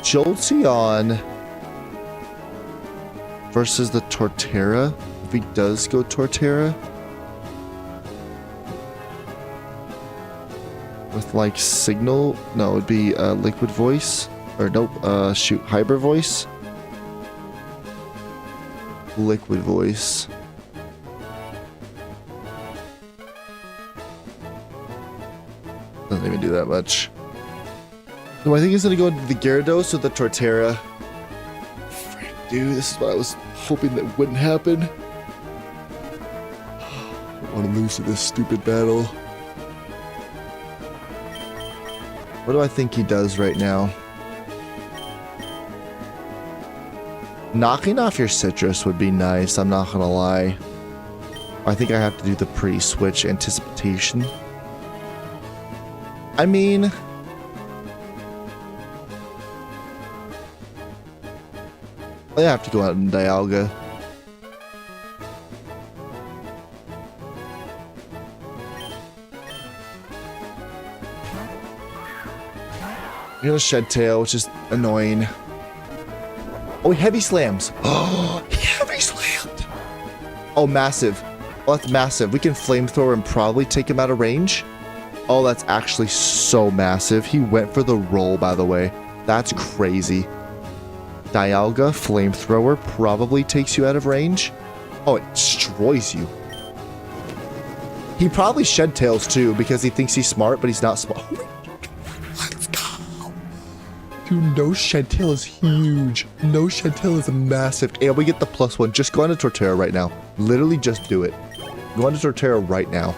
Speaker 1: Jolteon versus the Torterra. If he does go Torterra. With like Signal. No, it would be Liquid Voice. Or nope, shoot, Hyper Voice. Liquid Voice. Doesn't even do that much. No, I think he's gonna go into the Gyarados or the Torterra. Frick, dude, this is what I was hoping that wouldn't happen. I don't want to lose to this stupid battle. What do I think he does right now? Knocking off your citrus would be nice, I'm not gonna lie. I think I have to do the pre-switch anticipation. I mean... I have to go out in Dialga. You're gonna Shed Tail, which is annoying. Oh, heavy slams. Oh, he heavy slammed. Oh, massive. Oh, that's massive. We can flamethrower and probably take him out of range. Oh, that's actually so massive. He went for the roll, by the way. That's crazy. Dialga, flamethrower, probably takes you out of range. Oh, it destroys you. He probably Shed Tails too because he thinks he's smart, but he's not smart. Let's go. Dude, no Shed Tail is huge. No Shed Tail is massive. And we get the +1. Just go on to Torterra right now. Literally just do it. Go on to Torterra right now.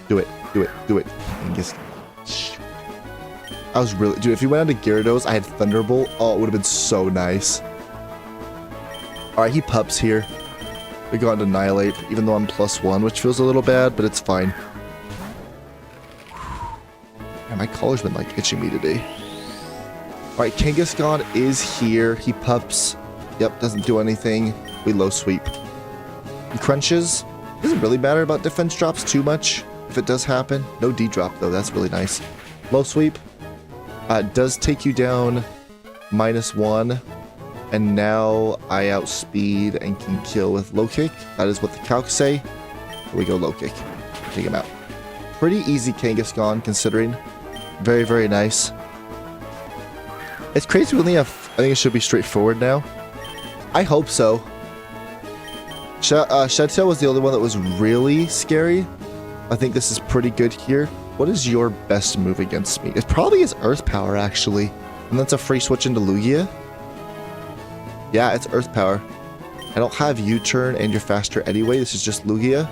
Speaker 1: Do it. Do it. Do it. I was really... Dude, if you went on to Gyarados, I had Thunderbolt. Oh, it would have been so nice. Alright, he pups here. We go on to Annihilate, even though I'm +1, which feels a little bad, but it's fine. Man, my collar's been, like, itching me today. Alright, Kangaskhan is here. He pups. Yep, doesn't do anything. We low sweep. He crunches. Doesn't really matter about defense drops too much, if it does happen. No D-drop, though. That's really nice. Low sweep. Does take you down -1. And now I outspeed and can kill with low kick. That is what the calcs say. Here we go, low kick. Take him out. Pretty easy Kangaskhan, considering. Very, very nice. It's crazy we only have... I think it should be straightforward now. I hope so. Shed Tail was the only one that was really scary. I think this is pretty good here. What is your best move against me? It probably is Earth Power, actually. And that's a free switch into Lugia. Yeah, it's Earth Power. I don't have U-turn and you're faster anyway. This is just Lugia.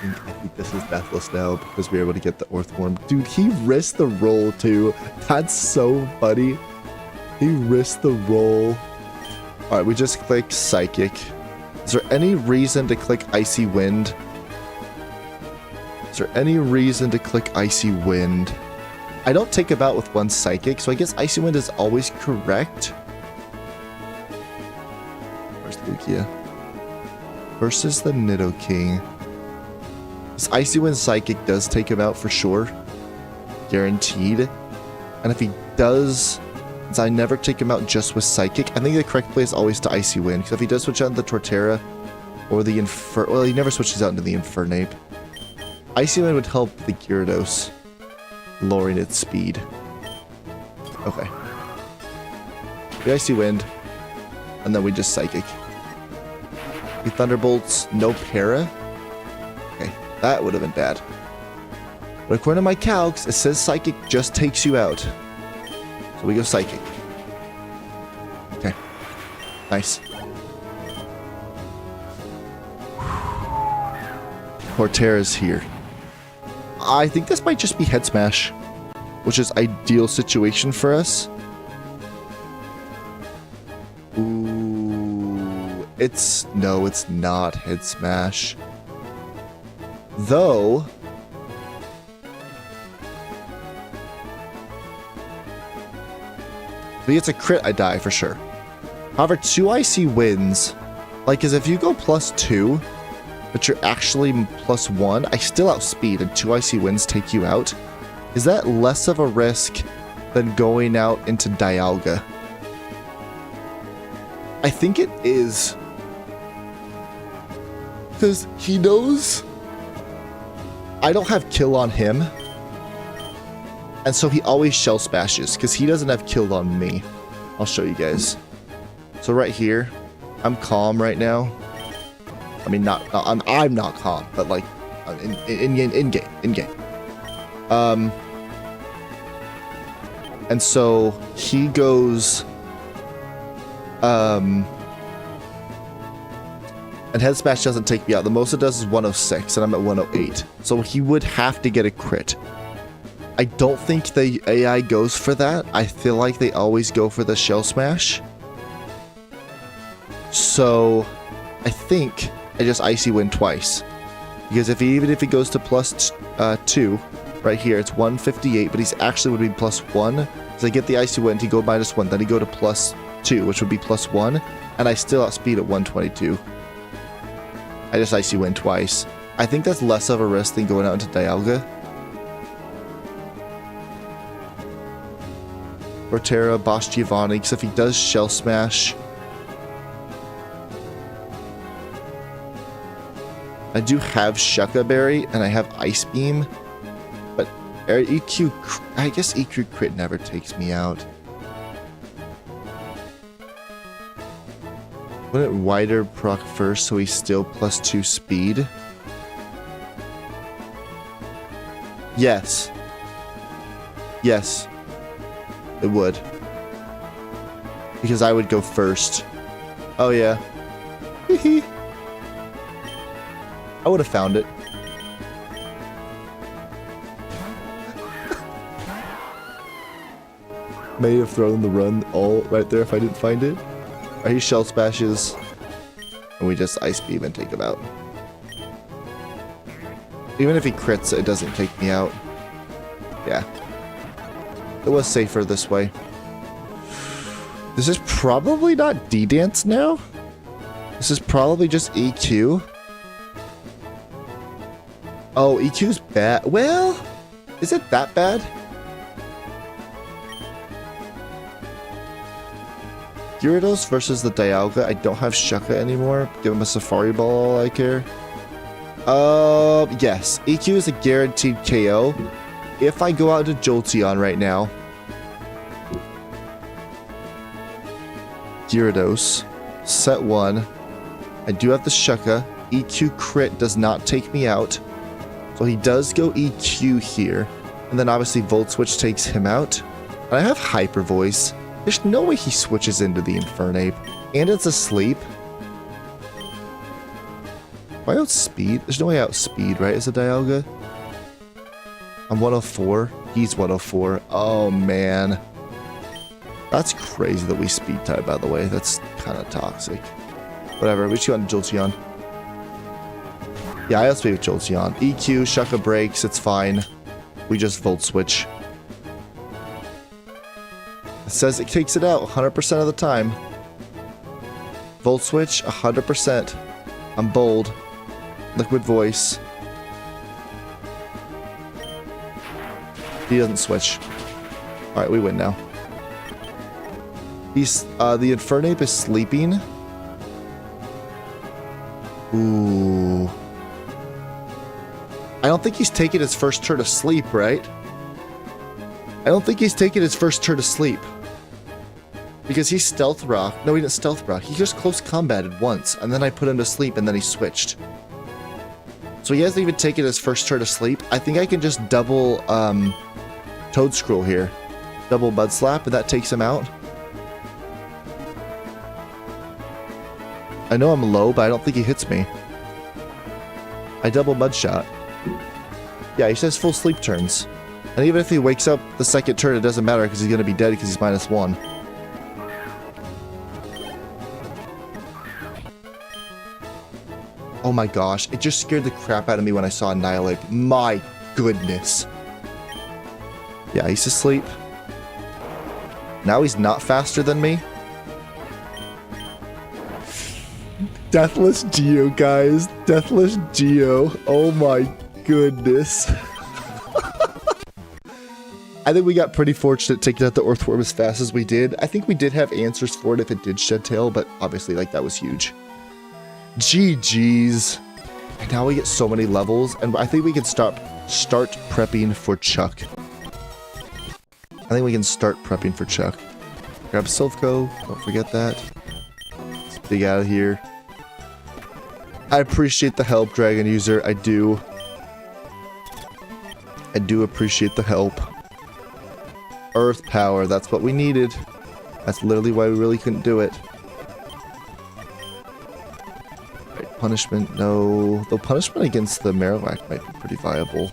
Speaker 1: I think this is Deathless now because we were able to get the Earthworm. Dude, he risked the roll too. That's so funny. He risked the roll. Alright, we just click Psychic. Is there any reason to click Icy Wind? Is there any reason to click Icy Wind? I don't take about with one Psychic, so I guess Icy Wind is always correct. Where's Lugia? Versus the Nidoking. This Icy Wind Psychic does take him out for sure. Guaranteed. And if he does... Since I never take him out just with Psychic, I think the correct play is always to Icy Wind. Because if he does switch out into the Torterra or the well, he never switches out into the Infernape. Icy Wind would help the Gyarados, lowering its speed. Okay. We Icy Wind, and then we just Psychic. The Thunderbolts, no Para. Okay, that would have been bad. But according to my calcs, it says Psychic just takes you out. So we go Psychic. Okay. Nice. Torterra's here. I think this might just be Head Smash, which is ideal situation for us. Ooh, no, it's not Head Smash. Though, if he gets a crit, I die for sure. However, 2 Icy Winds, like, because if you go +2, but you're actually +1, I still outspeed and 2 Icy Winds take you out. Is that less of a risk than going out into Dialga? I think it is. Because he knows I don't have kill on him. And so he always Shell Smashes because he doesn't have kill on me. I'll show you guys. So right here, I'm calm right now. I mean, I'm not calm, but like in game. And so he goes, and Head Smash doesn't take me out. The most it does is 106, and I'm at 108. So he would have to get a crit. I don't think the AI goes for that. I feel like they always go for the Shell Smash. So I think I just Icy Wind twice. Because even if he goes to plus 2, right here, it's 158, but he's actually would be plus 1. So I get the Icy Wind, he go minus 1, then he go to plus 2, which would be plus 1, and I still outspeed at 122. I just Icy Wind twice. I think that's less of a risk than going out into Dialga. Torterra, Boss Giovanni, because if he does Shell Smash... I do have Shucka Berry, and I have Ice Beam, but EQ... I guess EQ Crit never takes me out. Wouldn't Wider proc first, so he's still plus 2 speed? Yes. Yes. It would. Because I would go first. Oh yeah. Hehe. I would have found it. May have thrown the run all right there if I didn't find it. Or he Shell Smashes. And we just Ice Beam and take him out. Even if he crits, it doesn't take me out. Yeah. It was safer this way. This is probably not D-Dance now. This is probably just EQ. Oh, EQ's bad. Well, is it that bad? Gyarados versus the Dialga. I don't have Shucka anymore. Give him a Safari Ball, all I care. Yes. EQ is a guaranteed KO. If I go out to Jolteon right now, Gyarados, set 1. I do have the Shucka. EQ crit does not take me out. So he does go EQ here. And then obviously Volt Switch takes him out. And I have Hyper Voice. There's no way he switches into the Infernape. And it's asleep. Why outspeed? There's no way outspeed, right, as a Dialga? I'm 104. He's 104. Oh, man. That's crazy that we speed type, by the way. That's kind of toxic. Whatever, we just got Jolteon. Yeah, I outspeed with Jolteon. EQ, Shucka breaks, it's fine. We just Volt Switch. It says it takes it out 100% of the time. Volt Switch, 100%. I'm bold. Liquid Voice. He doesn't switch. Alright, we win now. He's, the Infernape is sleeping. Ooh. I don't think he's taking his first turn to sleep, right? I don't think he's taking his first turn to sleep. Because he Stealth Rock. No, he didn't Stealth Rock. He just close combated once, and then I put him to sleep, and then he switched. So he hasn't even taken his first turn to sleep. I think I can just double, Toad Scroll here. Double Mud Slap, and that takes him out. I know I'm low, but I don't think he hits me. I double Mud Shot. Yeah, he says full sleep turns. And even if he wakes up the second turn, it doesn't matter because he's going to be dead because he's -1. Oh my gosh, it just scared the crap out of me when I saw Annihilate. My goodness. Yeah, he's asleep. Now he's not faster than me. Deathless Geo, guys. Deathless Geo. Oh my goodness. I think we got pretty fortunate taking out the Earthworm as fast as we did. I think we did have answers for it if it did shed tail, but obviously, like, that was huge. GG's. And now we get so many levels, and I think we can start prepping for Chuck. I think we can start prepping for Chuck. Grab Silphco. Don't forget that. Let's dig out of here. I appreciate the help, Dragon User. I do. I do appreciate the help. Earth Power. That's what we needed. That's literally why we really couldn't do it. Right, punishment. No. Though punishment against the Marowak might be pretty viable.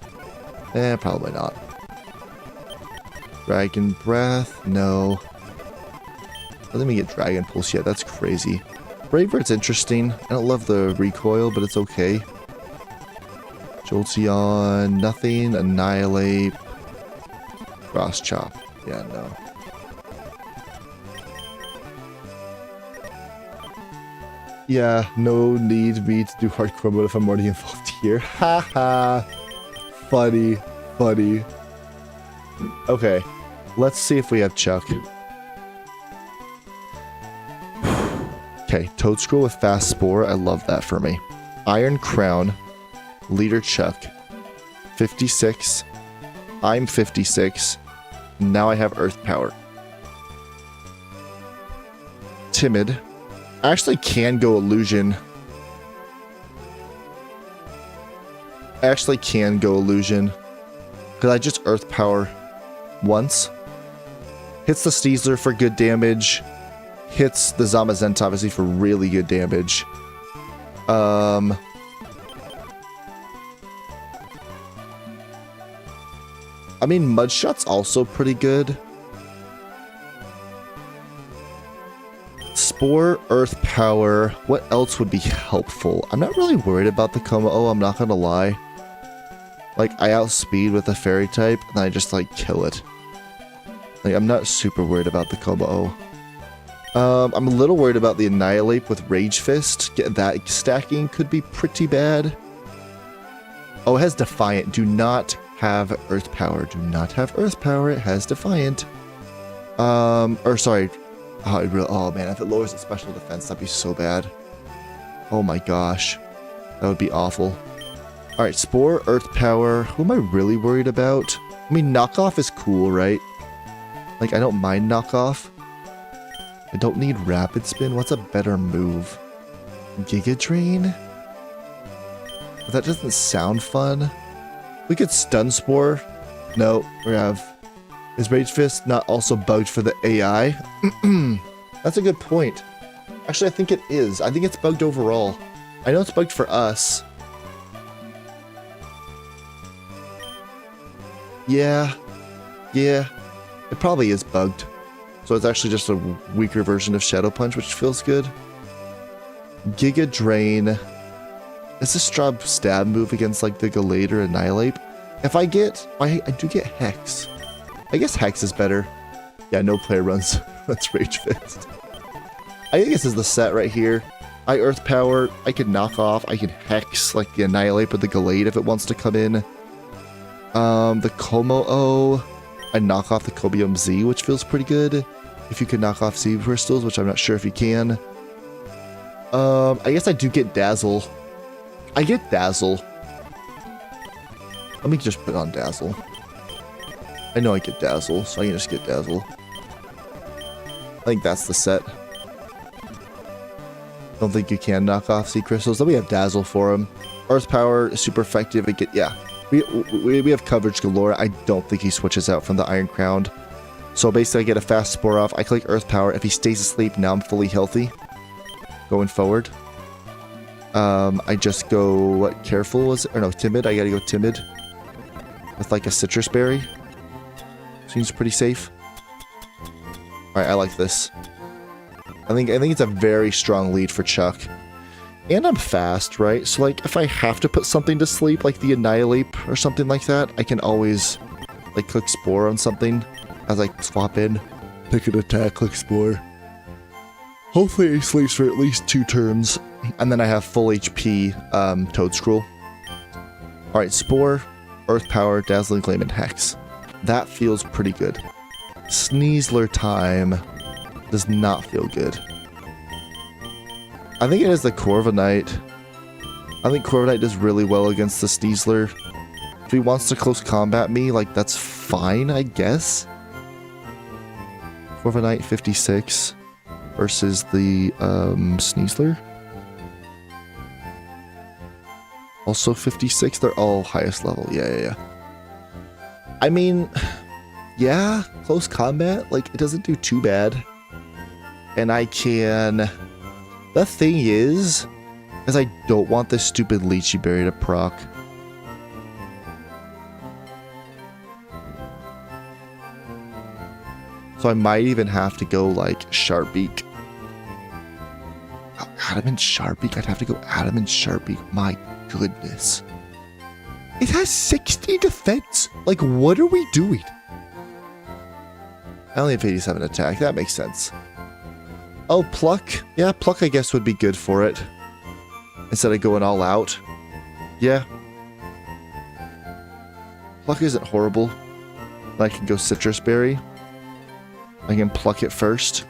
Speaker 1: Eh, probably not. Dragon Breath? No. Let me get Dragon Pulse yet. That's crazy. Brave Bird's interesting. I don't love the recoil, but it's okay. Jolteon, nothing. Annihilate. Cross Chop. Yeah, no. Yeah, no need me to do hardcore mode if I'm already involved here. Haha. Funny. Funny. Okay. Let's see if we have Chuck. Okay, Toadscroll with Fast Spore. I love that for me. Iron Crown. Leader Chuck. 56. I'm 56. Now I have Earth Power. Timid. I actually can go Illusion. Because I just Earth Power once. Hits the Sneasler for good damage. Hits the Zamazenta obviously for really good damage. I mean, Mudshot's also pretty good. Spore, Earth Power. What else would be helpful? I'm not really worried about the Como-O, I'm not gonna lie. Like, I outspeed with a Fairy type, and I just, like, kill it. Like, I'm not super worried about the Como-O. I'm a little worried about the Annihilate with Rage Fist. Get that stacking could be pretty bad. Oh, it has Defiant. Do not have Earth Power. Do not have Earth Power. It has Defiant. Or sorry. Oh man, if it lowers its special defense, that'd be so bad. Oh my gosh. That would be awful. Alright, Spore, Earth Power. Who am I really worried about? I mean, Knockoff is cool, right? Like, I don't mind Knockoff. I don't need Rapid Spin. What's a better move? Giga Drain? But that doesn't sound fun. We could Stun Spore. No, we have... Is Rage Fist not also bugged for the AI? That's a good point. Actually, I think it is. I think it's bugged overall. I know it's bugged for us. Yeah. Yeah. It probably is bugged. So it's actually just a weaker version of Shadow Punch, which feels good. Giga Drain. Is this strong stab move against like the Gallade or Annihilate? If I get... I do get Hex. I guess Hex is better. Yeah, no player runs Rage Fist. I think this is the set right here. I Earth Power, I can knock off, I can Hex like the Annihilate or the Gallade if it wants to come in. The Como-O, I knock off the Cobium Z, which feels pretty good. If you can knock off Z crystals, which I'm not sure if you can. I guess I do get Dazzle. I get Dazzle. Let me just put on Dazzle. I know I get Dazzle, so I can just get Dazzle. I think that's the set. Don't think you can knock off Sea Crystals. Let me have Dazzle for him. Earth Power is super effective. Yeah. We have coverage galore. I don't think he switches out from the Iron Crown. So basically I get a fast Spore off. I click Earth Power. If he stays asleep, now I'm fully healthy. Going forward. I just go, what, Careful was it? Or no, Timid. I gotta go Timid. With like a Citrus Berry. Seems pretty safe. Alright, I like this. I think it's a very strong lead for Chuck. And I'm fast, right? So like if I have to put something to sleep, like the Annihilate or something like that, I can always like click Spore on something as I swap in. Pick an attack, click Spore. Hopefully he sleeps for at least 2 turns. And then I have full HP Toadscroll. Alright, Spore, Earth Power, Dazzling Gleam, and Hex. That feels pretty good. Sneasler time does not feel good. I think it is the Corviknight. I think Corviknight does really well against the Sneasler. If he wants to close combat me, like, that's fine, I guess. Corviknight 56 versus the Sneasler. Also 56, they're all highest level. Yeah. I mean, yeah, close combat, like, it doesn't do too bad. And I can... The thing is I don't want this stupid Lychee Berry to proc. So I might even have to go like Sharp Beak. Oh, Adamant Sharp Beak? I'd have to go Adamant Sharp Beak. My goodness. It has 60 defense. Like, what are we doing? I only have 87 attack. That makes sense. Oh, Pluck. Yeah, Pluck I guess would be good for it. Instead of going all out. Yeah. Pluck isn't horrible. I can go Citrus Berry. I can pluck it first.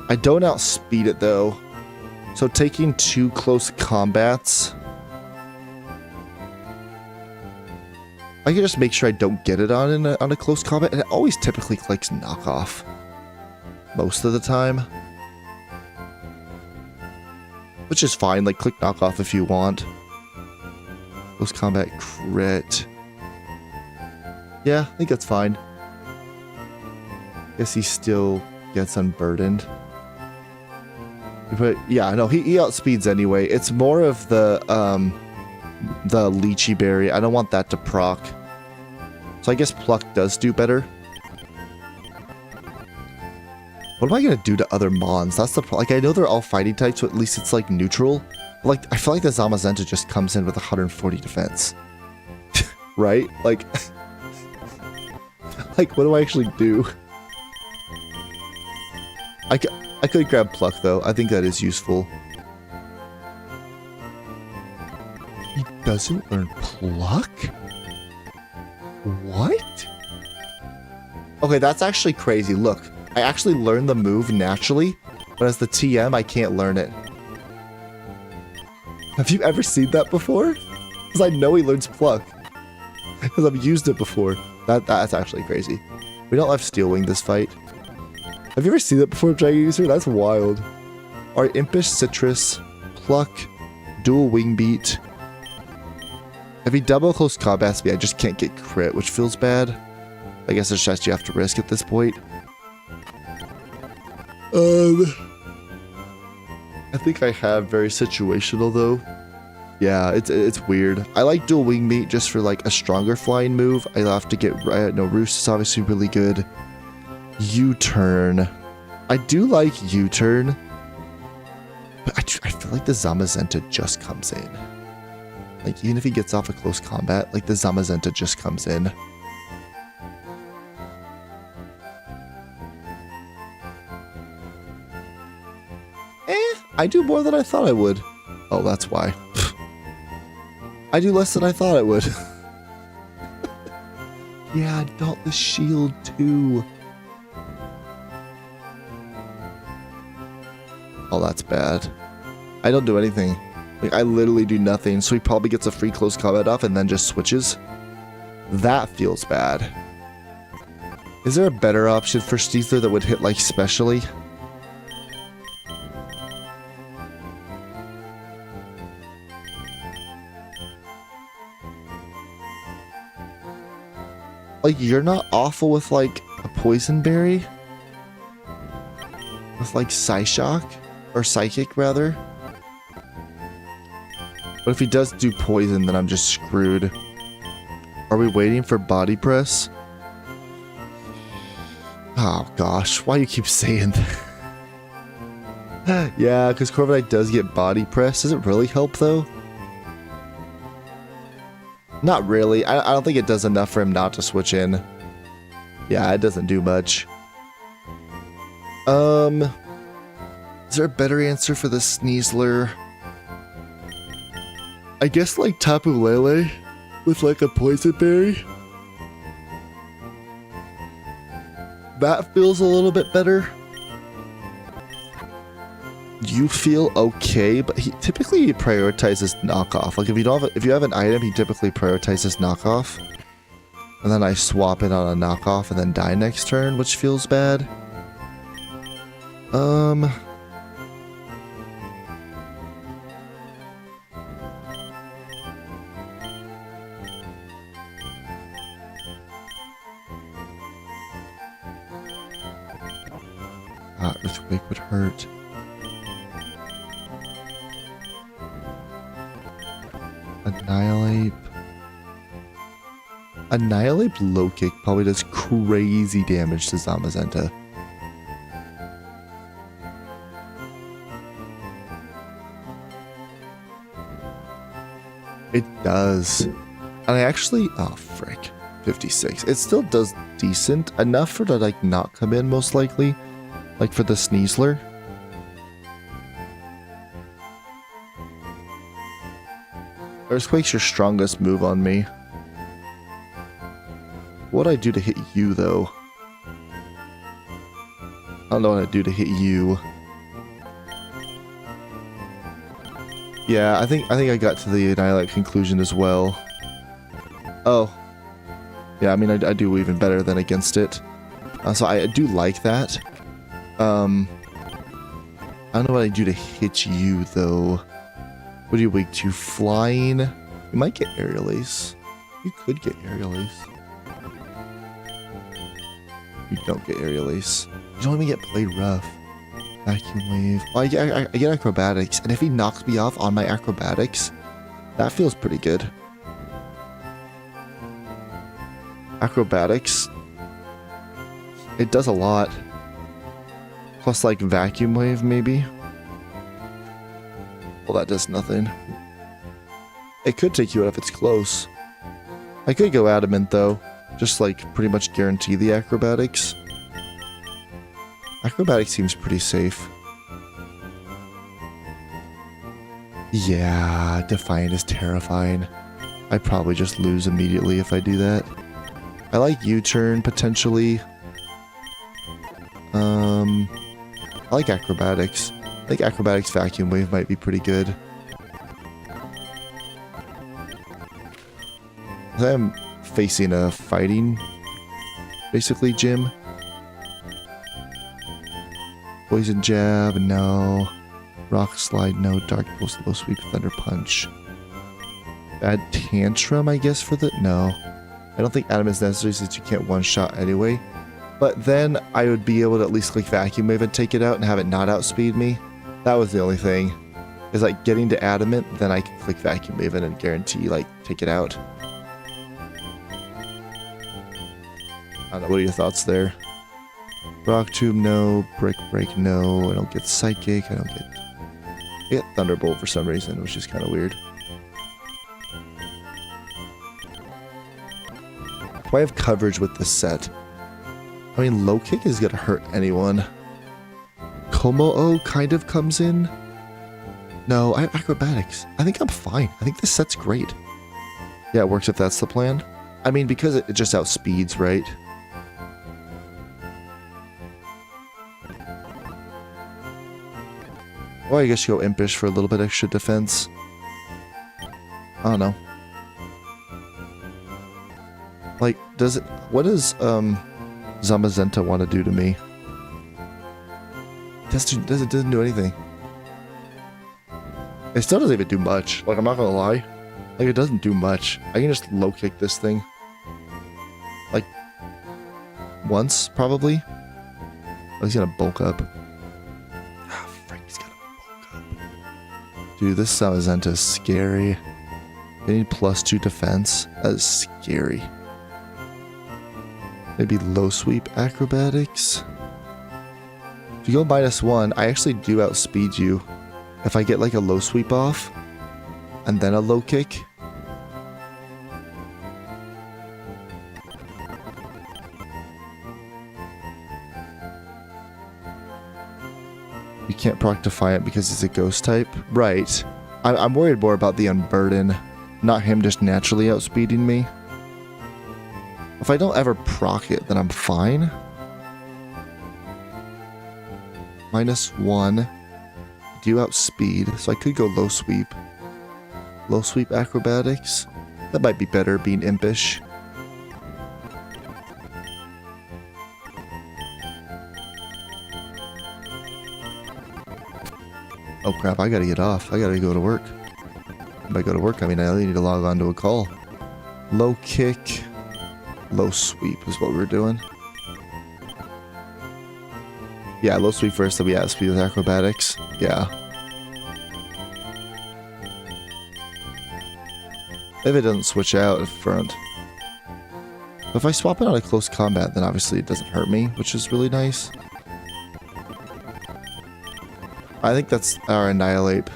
Speaker 1: I don't outspeed it though. So taking 2 close combats. I can just make sure I don't get it on a close combat. And it always typically clicks knockoff. Most of the time. Which is fine. Like click knockoff if you want. Close combat crit. Yeah, I think that's fine. Guess he still gets unburdened. But yeah, no, he outspeeds anyway. It's more of the Lychee Berry. I don't want that to proc. So I guess Pluck does do better. What am I going to do to other Mons? That's the problem. Like, I know they're all fighting types, so at least it's like neutral. Like, I feel like the Zamazenta just comes in with 140 defense. Right? Like... Like, what do I actually do? I could grab Pluck, though. I think that is useful. He doesn't learn Pluck? What? Okay, that's actually crazy. Look, I actually learned the move naturally, but as the TM, I can't learn it. Have you ever seen that before? Because I know he learns Pluck. Because I've used it before. That's actually crazy. We don't have Steel Wing this fight. Have you ever seen that before, Dragon User? That's wild. Alright, Impish Citrus, Pluck, Dual Wing Beat. If he double close combats me, I just can't get crit, which feels bad. I guess it's just you have to risk at this point. I think I have very situational though. Yeah, it's weird. I like Dual Wing Beat just for like a stronger flying move. I have to get no Roost is obviously really good. U-turn. I do like U-turn, but I feel like the Zamazenta just comes in. Like even if he gets off a close combat, like the Zamazenta just comes in. I do more than I thought I would. Oh, that's why. I do less than I thought I would. Yeah, Dauntless Shield too. Oh, that's bad. I don't do anything. Like, I literally do nothing, so he probably gets a free close combat off and then just switches. That feels bad. Is there a better option for Steethler that would hit, like, specially? Like, you're not awful with, like, a Poison Berry? With, like, Psyshock? Or Psychic, rather? But if he does do Poison, then I'm just screwed. Are we waiting for Body Press? Oh, gosh. Why do you keep saying that? Yeah, because Corviknight does get Body Press. Does it really help, though? Not really. I don't think it does enough for him not to switch in. Yeah, it doesn't do much. Is there a better answer for the Sneasler? I guess like Tapu Lele with like a Poison Berry. That feels a little bit better. You feel okay, but he typically prioritizes knockoff. Like if you have an item, he typically prioritizes knockoff. And then I swap it on a knockoff and then die next turn, which feels bad. Earthquake would hurt. Annihilate. Annihilate low kick probably does crazy damage to Zamazenta. It does. And I actually, oh frick, 56. It still does decent enough for to like not come in most likely, like for the Sneasler. Earthquake's your strongest move on me. What'd I do to hit you though? I don't know what I'd do to hit you. Yeah, I think I got to the Annihilate conclusion as well. Oh. Yeah, I mean, I do even better than against it. So I do like that. I don't know what I do to hit you, though. What are you weak to? Flying? You might get Aerial Ace. You could get Aerial Ace. You don't get Aerial Ace. You don't even get Play Rough. Vacuum Wave. Well, I get Acrobatics, and if he knocks me off on my Acrobatics, that feels pretty good. Acrobatics. It does a lot. Plus, like, Vacuum Wave, maybe. Well, that does nothing. It could take you out if it's close. I could go Adamant, though. Just, like, pretty much guarantee the Acrobatics. Acrobatics seems pretty safe. Yeah, Defiant is terrifying. I'd probably just lose immediately if I do that. I like U-turn, potentially. I like Acrobatics. I think Acrobatics Vacuum Wave might be pretty good. I'm facing a fighting, basically, gym. Poison Jab, no. Rock Slide, no. Dark Pulse, Low Sweep, Thunder Punch. Bad Tantrum, I guess, for the... No. I don't think Adamant is necessary since you can't one-shot anyway. But then I would be able to at least click Vacuum Wave and take it out and have it not outspeed me. That was the only thing. Is like getting to Adamant, then I can click Vacuum Wave and guarantee, like, take it out. I don't know, what are your thoughts there? Rock Tomb, no. Brick Break, no. I don't get Psychic. I get Thunderbolt for some reason, which is kind of weird. Do I have coverage with this set? I mean, Low Kick is going to hurt anyone. Komo-o kind of comes in. No, I have Acrobatics. I think I'm fine. I think this set's great. Yeah, it works if that's the plan. I mean, because it just outspeeds, right? Well, I guess you go Impish for a little bit extra defense. I don't know. Like, what does, Zamazenta want to do to me? It doesn't do anything. It still doesn't even do much. Like, I'm not gonna lie. Like, it doesn't do much. I can just low kick this thing. Like, once, probably. Oh, he's gonna bulk up. Ah, frick, he's gonna bulk up. Dude, this Zamazenta is scary. Getting +2 defense. That is scary. Maybe low sweep Acrobatics. If you go -1, I actually do outspeed you. If I get like a low sweep off, and then a low kick. You can't proc Defiant because he's a ghost type. Right. I'm worried more about the Unburden, not him just naturally outspeeding me. If I don't ever proc it, then I'm fine. -1. Do outspeed, so I could go low sweep. Low sweep Acrobatics. That might be better, being impish. Oh crap, I gotta get off. I gotta go to work. If I go to work, I mean, I only need to log on to a call. Low kick. Low sweep is what we were doing. Yeah, low sweep first, then we outspeed with Acrobatics. Yeah. If it doesn't switch out in front. But if I swap it out of close combat, then obviously it doesn't hurt me, which is really nice. I think that's our Annihilate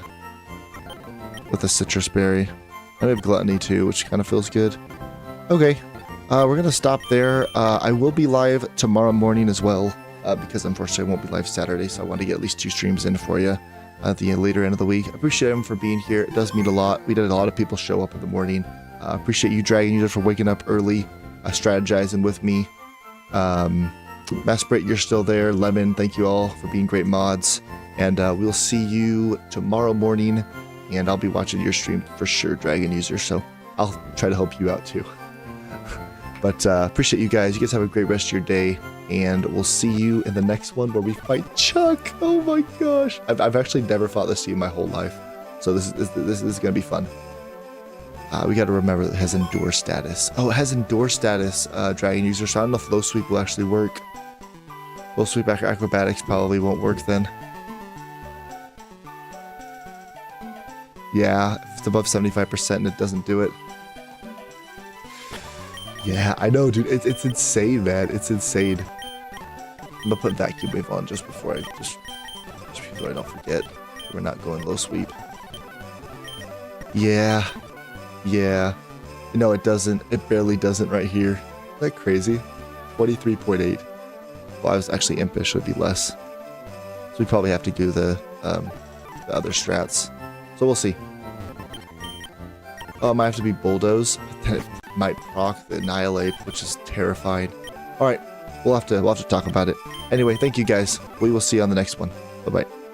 Speaker 1: with a Citrus Berry. And we have Gluttony too, which kind of feels good. Okay, we're going to stop there. I will be live tomorrow morning as well, because unfortunately I won't be live Saturday, so I want to get at least 2 streams in for you at the later end of the week. I appreciate them for being here. It does mean a lot. We did a lot of people show up in the morning. Appreciate you, Dragon User, for waking up early, strategizing with me. Masprit, you're still there. Lemon, thank you all for being great mods. And we'll see you tomorrow morning, and I'll be watching your stream for sure, Dragon User, so I'll try to help you out too. But appreciate you guys. You guys have a great rest of your day, and we'll see you in the next one where we fight Chuck. Oh my gosh. I've actually never fought this team my whole life, so this is going to be fun. We got to remember that it has Endure status. Oh, it has Endure status, Dragon User, so I don't know if Low Sweep will actually work. Low Sweep Acrobatics probably won't work then. Yeah, if it's above 75% and it doesn't do it. Yeah, I know, dude. It's insane, man. It's insane. I'm gonna put Vacuum Wave on just before I don't forget. We're not going Low Sweep. Yeah. Yeah. No, it doesn't. It barely doesn't right here. Isn't that crazy? 23.8. Well, I was actually Impish, would be less. So we probably have to do the other strats. So we'll see. Oh, it might have to be Bulldoze. Then it might proc the Annihilate, which is terrifying. Alright, we'll have to talk about it. Anyway, thank you guys. We will see you on the next one. Bye-bye.